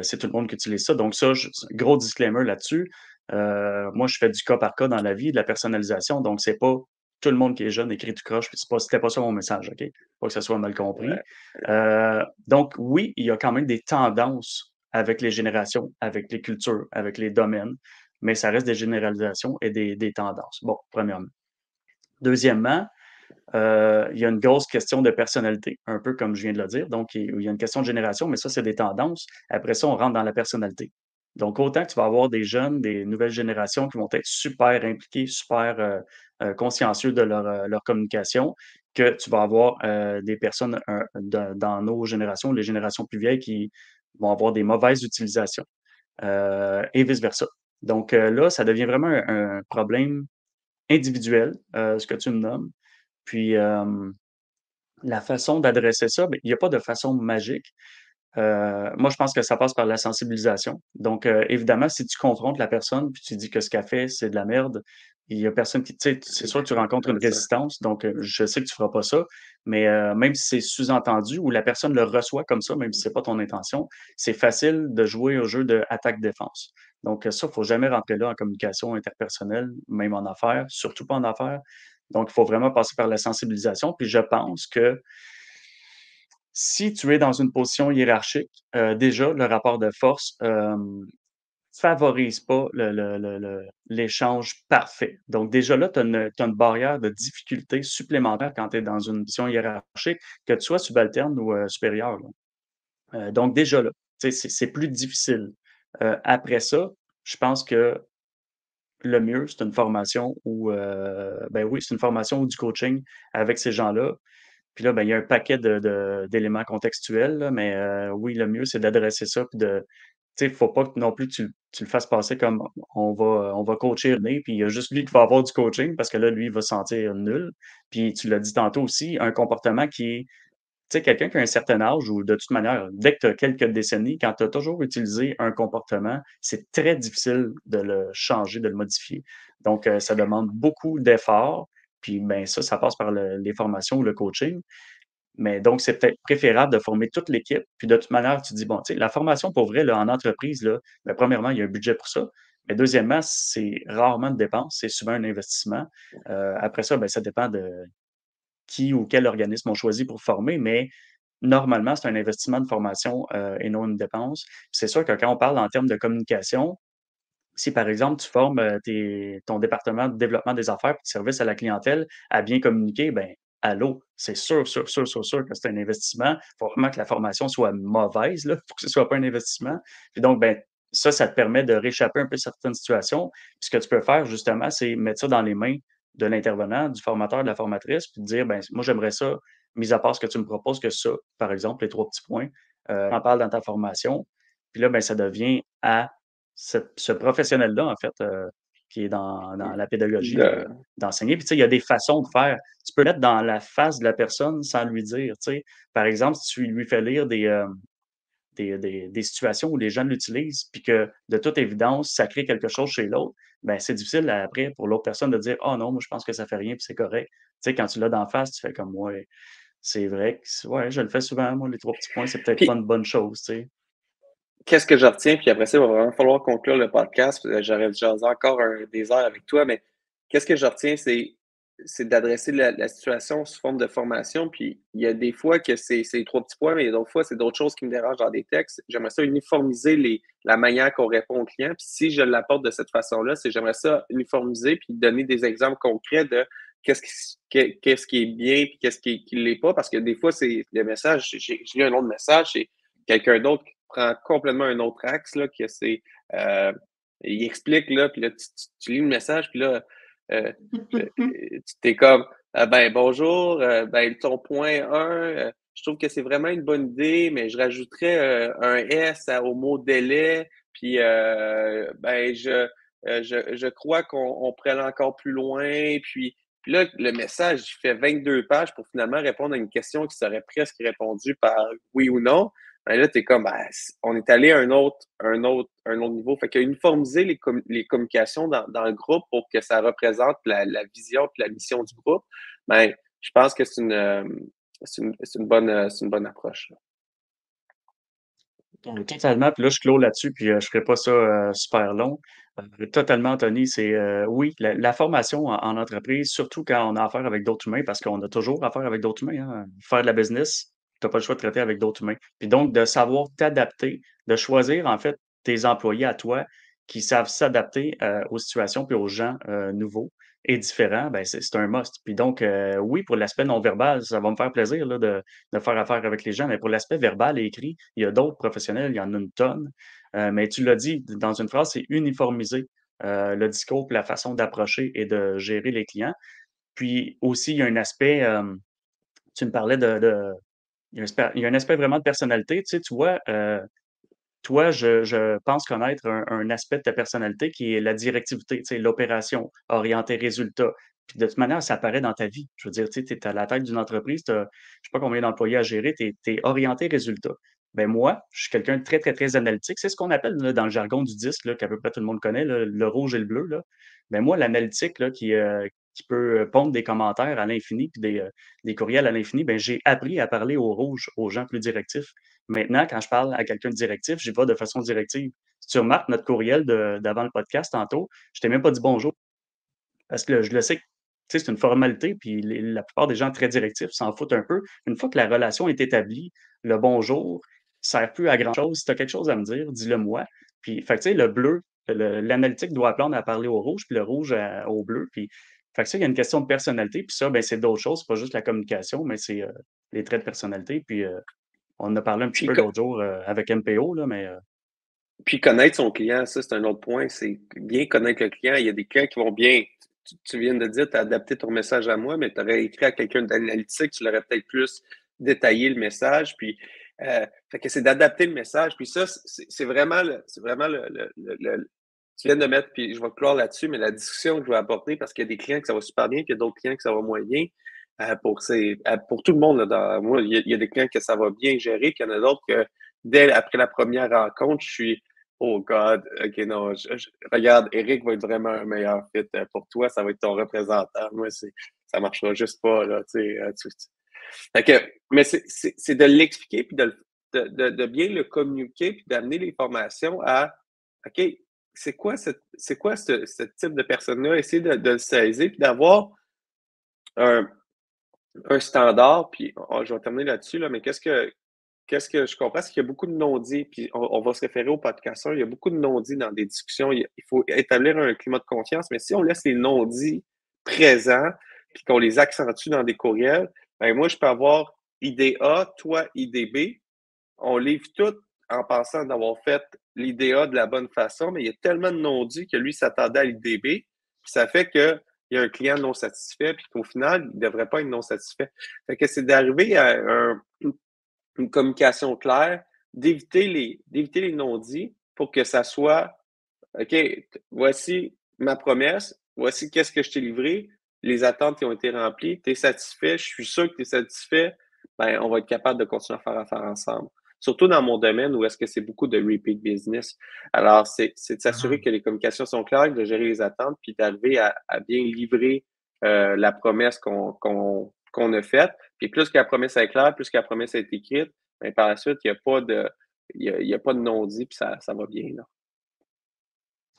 c'est tout le monde qui utilise ça. Donc ça, gros disclaimer là-dessus. Moi, je fais du cas par cas dans la vie, de la personnalisation. Donc, c'est pas tout le monde qui est jeune écrit tout croche. C'était pas ça mon message, OK? Pas que ça soit mal compris. Ouais. Donc, oui, il y a quand même des tendances avec les générations, avec les cultures, avec les domaines, mais ça reste des généralisations et des tendances. Bon, premièrement. Deuxièmement, il y a une grosse question de personnalité, un peu comme je viens de le dire. Donc, il y a une question de génération, mais ça, c'est des tendances. Après ça, on rentre dans la personnalité. Donc, autant que tu vas avoir des jeunes, des nouvelles générations qui vont être super impliqués, super consciencieux de leur communication, que tu vas avoir des personnes dans nos générations, les générations plus vieilles, qui vont avoir des mauvaises utilisations et vice-versa. Donc là, ça devient vraiment un problème individuel, ce que tu me nommes. Puis, la façon d'adresser ça, ben, il y a pas de façon magique. Moi, je pense que ça passe par la sensibilisation. Donc, évidemment, si tu confrontes la personne, puis tu dis que ce qu'elle fait, c'est de la merde, il y a personne qui, tu sais, c'est sûr que tu rencontres une résistance. Donc, je sais que tu feras pas ça, mais même si c'est sous-entendu ou la personne le reçoit comme ça, même si c'est pas ton intention, c'est facile de jouer au jeu de attaque-défense. Donc, ça, faut jamais rentrer là en communication interpersonnelle, même en affaires, surtout pas en affaires. Donc, il faut vraiment passer par la sensibilisation. Puis, je pense que si tu es dans une position hiérarchique, déjà, le rapport de force, favorise pas l'échange parfait. Donc déjà là, tu as une barrière de difficulté supplémentaire quand tu es dans une position hiérarchique, que tu sois subalterne ou supérieur, là. Donc déjà là, tu sais, c'est plus difficile. Après ça, je pense que le mieux, c'est une formation ou ben oui, c'est une formation ou du coaching avec ces gens-là. Puis là, ben, il y a un paquet d'éléments contextuels, là, mais oui, le mieux, c'est d'adresser ça puis de tu sais, faut pas que non plus tu le fasses passer comme on va coacher René, puis il y a juste lui qui va avoir du coaching parce que là, lui, il va se sentir nul. Puis tu l'as dit tantôt aussi, un comportement qui est tu sais, quelqu'un qui a un certain âge ou de toute manière, dès que tu as quelques décennies, quand tu as toujours utilisé un comportement, c'est très difficile de le changer, de le modifier. Donc, ça demande beaucoup d'efforts. Puis, ben, ça passe par les formations ou le coaching. Mais donc, c'est peut-être préférable de former toute l'équipe. Puis, de toute manière, tu dis, bon, tu sais, la formation pour vrai, là, en entreprise, là, ben, premièrement, il y a un budget pour ça. Mais deuxièmement, c'est rarement de dépenses, c'est souvent un investissement. Après ça, ben, ça dépend de qui ou quel organisme on choisit pour former, mais normalement, c'est un investissement de formation, et non une dépense. C'est sûr que quand on parle en termes de communication, si par exemple tu formes, ton département de développement des affaires puis de service à la clientèle à bien communiquer, ben, allô, c'est sûr, sûr, sûr, sûr, sûr que c'est un investissement. Il faut vraiment que la formation soit mauvaise là, pour que ce soit pas un investissement. Puis donc, ben, ça te permet de réchapper un peu certaines situations. Puis ce que tu peux faire justement, c'est mettre ça dans les mains de l'intervenant, du formateur, de la formatrice, puis de dire: «Ben, moi j'aimerais ça, mis à part ce que tu me proposes, que ça, par exemple, les 3 petits points, en parle dans ta formation». Puis là, ben, ça devient à ce professionnel-là, en fait, qui est dans la pédagogie De... d'enseigner. Puis, tu sais, il y a des façons de faire. Tu peux mettre dans la face de la personne sans lui dire, tu sais. Par exemple, si tu lui fais lire des situations où les jeunes l'utilisent, puis que, de toute évidence, ça crée quelque chose chez l'autre, ben c'est difficile après pour l'autre personne de dire: «Ah non, moi je pense que ça fait rien, puis c'est correct». Tu sais, quand tu l'as d'en face, tu fais comme: «Ouais, c'est vrai que ouais, je le fais souvent, moi, les 3 petits points, c'est peut-être pas Puis, une bonne chose», tu sais. qu'est-ce que je retiens? Puis après ça, il va vraiment falloir conclure le podcast. J'aurais jasé encore des heures avec toi, mais qu'est-ce que je retiens, c'est d'adresser la situation sous forme de formation. Puis il y a des fois que c'est les trois petits points, mais il y a d'autres fois, c'est d'autres choses qui me dérangent dans des textes. J'aimerais ça uniformiser la manière qu'on répond aux clients. Puis si je l'apporte de cette façon-là, c'est j'aimerais ça uniformiser puis donner des exemples concrets de qu'est-ce qui est bien puis qu'est-ce qui l'est pas. Parce que des fois, c'est le message, j'ai lu un autre message, c'est quelqu'un d'autre prend complètement un autre axe, là, que c'est, il explique, là, puis là, tu lis le message, puis là, euh, tu t'es comme, ah ben, bonjour, ben, ton point 1, je trouve que c'est vraiment une bonne idée, mais je rajouterais un S au mot délai, puis ben, je crois qu'on pourrait aller encore plus loin, puis là, le message, il fait 22 pages pour finalement répondre à une question qui serait presque répondue par oui ou non. Ben là, tu es comme, ben, on est allé à un autre niveau. Fait que uniformiser les communications dans le groupe pour que ça représente la vision et la mission du groupe, ben, je pense que c'est une bonne approche, là. Totalement, puis là, je clôt là-dessus, puis je ferai pas ça, super long. Totalement, Anthony, c'est, oui, la formation en entreprise, surtout quand on a affaire avec d'autres humains, parce qu'on a toujours affaire avec d'autres humains, hein. Faire de la business, tu as pas le choix de traiter avec d'autres humains. Puis donc de savoir t'adapter, de choisir, en fait, tes employés à toi qui savent s'adapter, aux situations puis aux gens, nouveaux et différents, ben, c'est un must. Puis donc, oui, pour l'aspect non verbal, ça va me faire plaisir, là, de faire affaire avec les gens. Mais pour l'aspect verbal et écrit, il y a d'autres professionnels, il y en a une tonne. Mais tu l'as dit dans une phrase, c'est uniformiser le discours puis la façon d'approcher et de gérer les clients. Puis aussi, il y a un aspect, tu me parlais il y a un aspect vraiment de personnalité. Tu sais, tu vois, toi, je pense connaître un aspect de ta personnalité qui est la directivité, tu sais, l'opération, orientée résultat. Puis de toute manière, ça apparaît dans ta vie. Je veux dire, tu sais, tu es à la tête d'une entreprise, tu as je sais pas combien d'employés à gérer, tu es orienté résultat. Ben moi, je suis quelqu'un de très, très, très analytique. C'est ce qu'on appelle là, dans le jargon du disque, là, qu'à peu près tout le monde connaît, là, le rouge et le bleu. Là. Ben moi, l'analytique là, qui peut pondre des commentaires à l'infini puis des courriels à l'infini, ben j'ai appris à parler au rouge, aux gens plus directifs. Maintenant, quand je parle à quelqu'un de directif, j'y vais de façon directive. Si tu remarques notre courriel d'avant le podcast tantôt, je t'ai même pas dit bonjour parce que je le sais que tu sais, c'est une formalité, puis la plupart des gens très directifs s'en foutent un peu. Une fois que la relation est établie, le bonjour, sert plus à grand-chose. Si tu as quelque chose à me dire, dis-le moi. Puis, fait que, tu sais, le bleu, l'analytique doit apprendre à parler au rouge, puis le rouge au bleu. Puis, fait que ça, il y a une question de personnalité. Puis ça, ben, c'est d'autres choses. C'est pas juste la communication, mais c'est les traits de personnalité. Puis, on en a parlé un petit Puis, peu l'autre jour avec MPO, là, mais puis connaître son client, ça, c'est un autre point. C'est bien connaître le client. Il y a des clients qui vont bien. Tu viens de dire, tu as adapté ton message à moi, mais tu aurais écrit à quelqu'un d'analytique, tu l'aurais peut-être plus détaillé le message. Puis, fait que c'est d'adapter le message. Puis ça, c'est vraiment tu viens de mettre, puis je vais clore là-dessus, mais la discussion que je vais apporter, parce qu'il y a des clients que ça va super bien, puis il y a d'autres clients que ça va moins bien. Pour tout le monde, là, moi, il y a des clients que ça va bien gérer, puis il y en a d'autres que après la première rencontre, je suis oh God, ok, non, regarde, Eric va être vraiment un meilleur fit pour toi, ça va être ton représentant. Moi, ça marchera juste pas, là, tu sais. Fait que, mais c'est de l'expliquer, puis de bien le communiquer, puis d'amener les formations à, OK, c'est quoi ce type de personne-là? Essayer de le saisir, puis d'avoir un, un standard, puis je vais terminer là-dessus, là, mais qu'est-ce que je comprends, c'est qu'il y a beaucoup de non-dits, puis on va se référer au podcast 1, il y a beaucoup de non-dits dans des discussions. Il faut établir un climat de confiance, mais si on laisse les non-dits présents, puis qu'on les accentue dans des courriels, ben moi, je peux avoir idée A, toi, idée B. On livre tout en pensant d'avoir fait l'idée A de la bonne façon, mais il y a tellement de non-dits que lui s'attendait à l'idée B, puis ça fait qu'il y a un client non satisfait, puis qu'au final, il ne devrait pas être non satisfait. Fait que c'est d'arriver à une communication claire, d'éviter les non-dits pour que ça soit OK, voici ma promesse, voici qu'est-ce que je t'ai livré, les attentes qui ont été remplies, tu es satisfait, je suis sûr que tu es satisfait, ben, on va être capable de continuer à faire affaire ensemble. Surtout dans mon domaine où est-ce que c'est beaucoup de repeat business. Alors, c'est de s'assurer Mhm. que les communications sont claires, de gérer les attentes, puis d'arriver à bien livrer la promesse qu'on a faite. Puis plus que la promesse est claire, plus que la promesse est écrite, ben, par la suite, il y a pas de non-dit, puis ça va bien, là.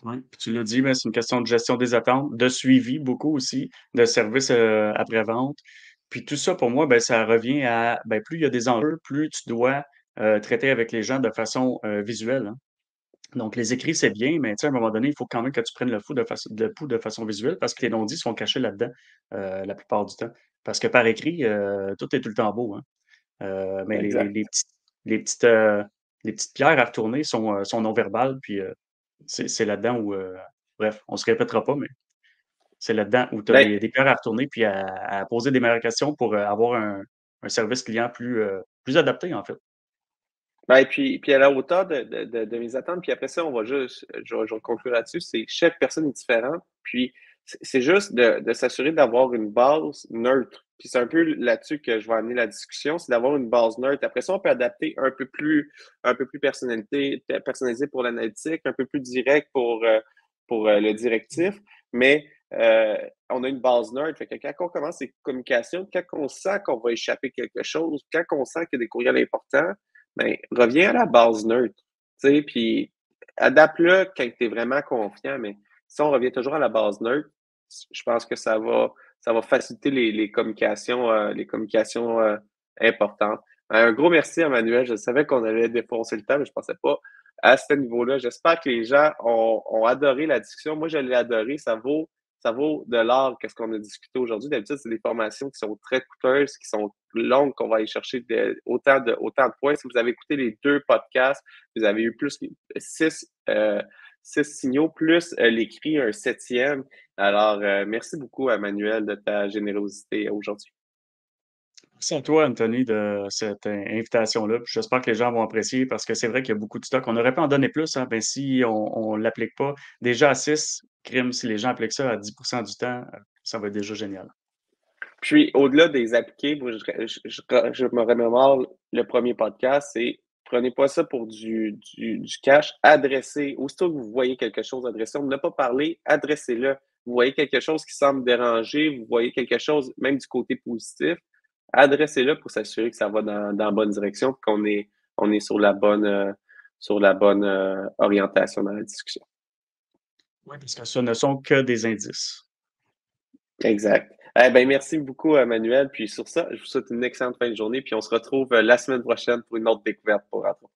Ouais, puis tu l'as dit, mais c'est une question de gestion des attentes, de suivi beaucoup aussi, de service après-vente. Puis tout ça, pour moi, ben, ça revient à ben, plus il y a des enjeux, plus tu dois traiter avec les gens de façon visuelle, hein. Donc, les écrits, c'est bien, mais tu sais, à un moment donné, il faut quand même que tu prennes le pouls de façon visuelle parce que les non-dits sont cachés là-dedans la plupart du temps. Parce que par écrit, tout est tout le temps beau, hein. Mais Exact. les petites, euh, les petites pierres à retourner sont non-verbales, puis c'est là-dedans où, bref, on se répétera pas, mais c'est là-dedans où tu as Ben, des pierres à retourner puis à poser des meilleures questions pour avoir un service client plus adapté, en fait. ben, puis à la hauteur de mes attentes, puis après ça, on va juste, je vais conclure là-dessus, c'est chaque personne est différente, puis c'est juste de s'assurer d'avoir une base neutre. Puis c'est un peu là-dessus que je vais amener la discussion, c'est d'avoir une base neutre. Après ça, on peut adapter un peu plus personnalisé pour l'analytique, un peu plus direct pour le directif, mais on a une base neutre. Fait que quand on commence les communications, quand on sent qu'on va échapper quelque chose, quand on sent qu'il y a des courriels importants, ben, reviens à la base neutre, tu sais, puis adapte-le quand tu es vraiment confiant, mais si on revient toujours à la base neutre, je pense que ça va faciliter les communications importantes. Un gros merci, Emmanuel. Je savais qu'on allait défoncer le temps, mais je ne pensais pas à ce niveau-là. J'espère que les gens ont adoré la discussion. Moi, je l'ai adoré. Ça vaut de l'or qu'est-ce qu'on a discuté aujourd'hui. D'habitude, c'est des formations qui sont très coûteuses, qui sont longues, qu'on va aller chercher autant de points. Si vous avez écouté les deux podcasts, vous avez eu plus que six signaux, plus l'écrit, un septième. Alors, merci beaucoup, Emmanuel, de ta générosité aujourd'hui. Merci à toi, Anthony, de cette invitation-là. Puis j'espère que les gens vont apprécier parce que c'est vrai qu'il y a beaucoup de stock. On aurait pu en donner plus, hein, ben, si on ne l'applique pas. Déjà à 6 crime, si les gens appliquent ça à 10% du temps, ça va être déjà génial. Puis, au-delà des appliqués, moi, je me remémore le premier podcast, c'est prenez pas ça pour du cash, adressez. Aussitôt que vous voyez quelque chose, adressez. On n'a pas parlé, adressez-le. Vous voyez quelque chose qui semble déranger, vous voyez quelque chose, même du côté positif, adressez-le pour s'assurer que ça va dans la bonne direction, qu'on est sur la bonne orientation dans la discussion. Oui, parce que ce ne sont que des indices. Exact. Eh ben, merci beaucoup, Manuel. Puis sur ça, je vous souhaite une excellente fin de journée. Puis on se retrouve la semaine prochaine pour une autre découverte pour Entrepreneur.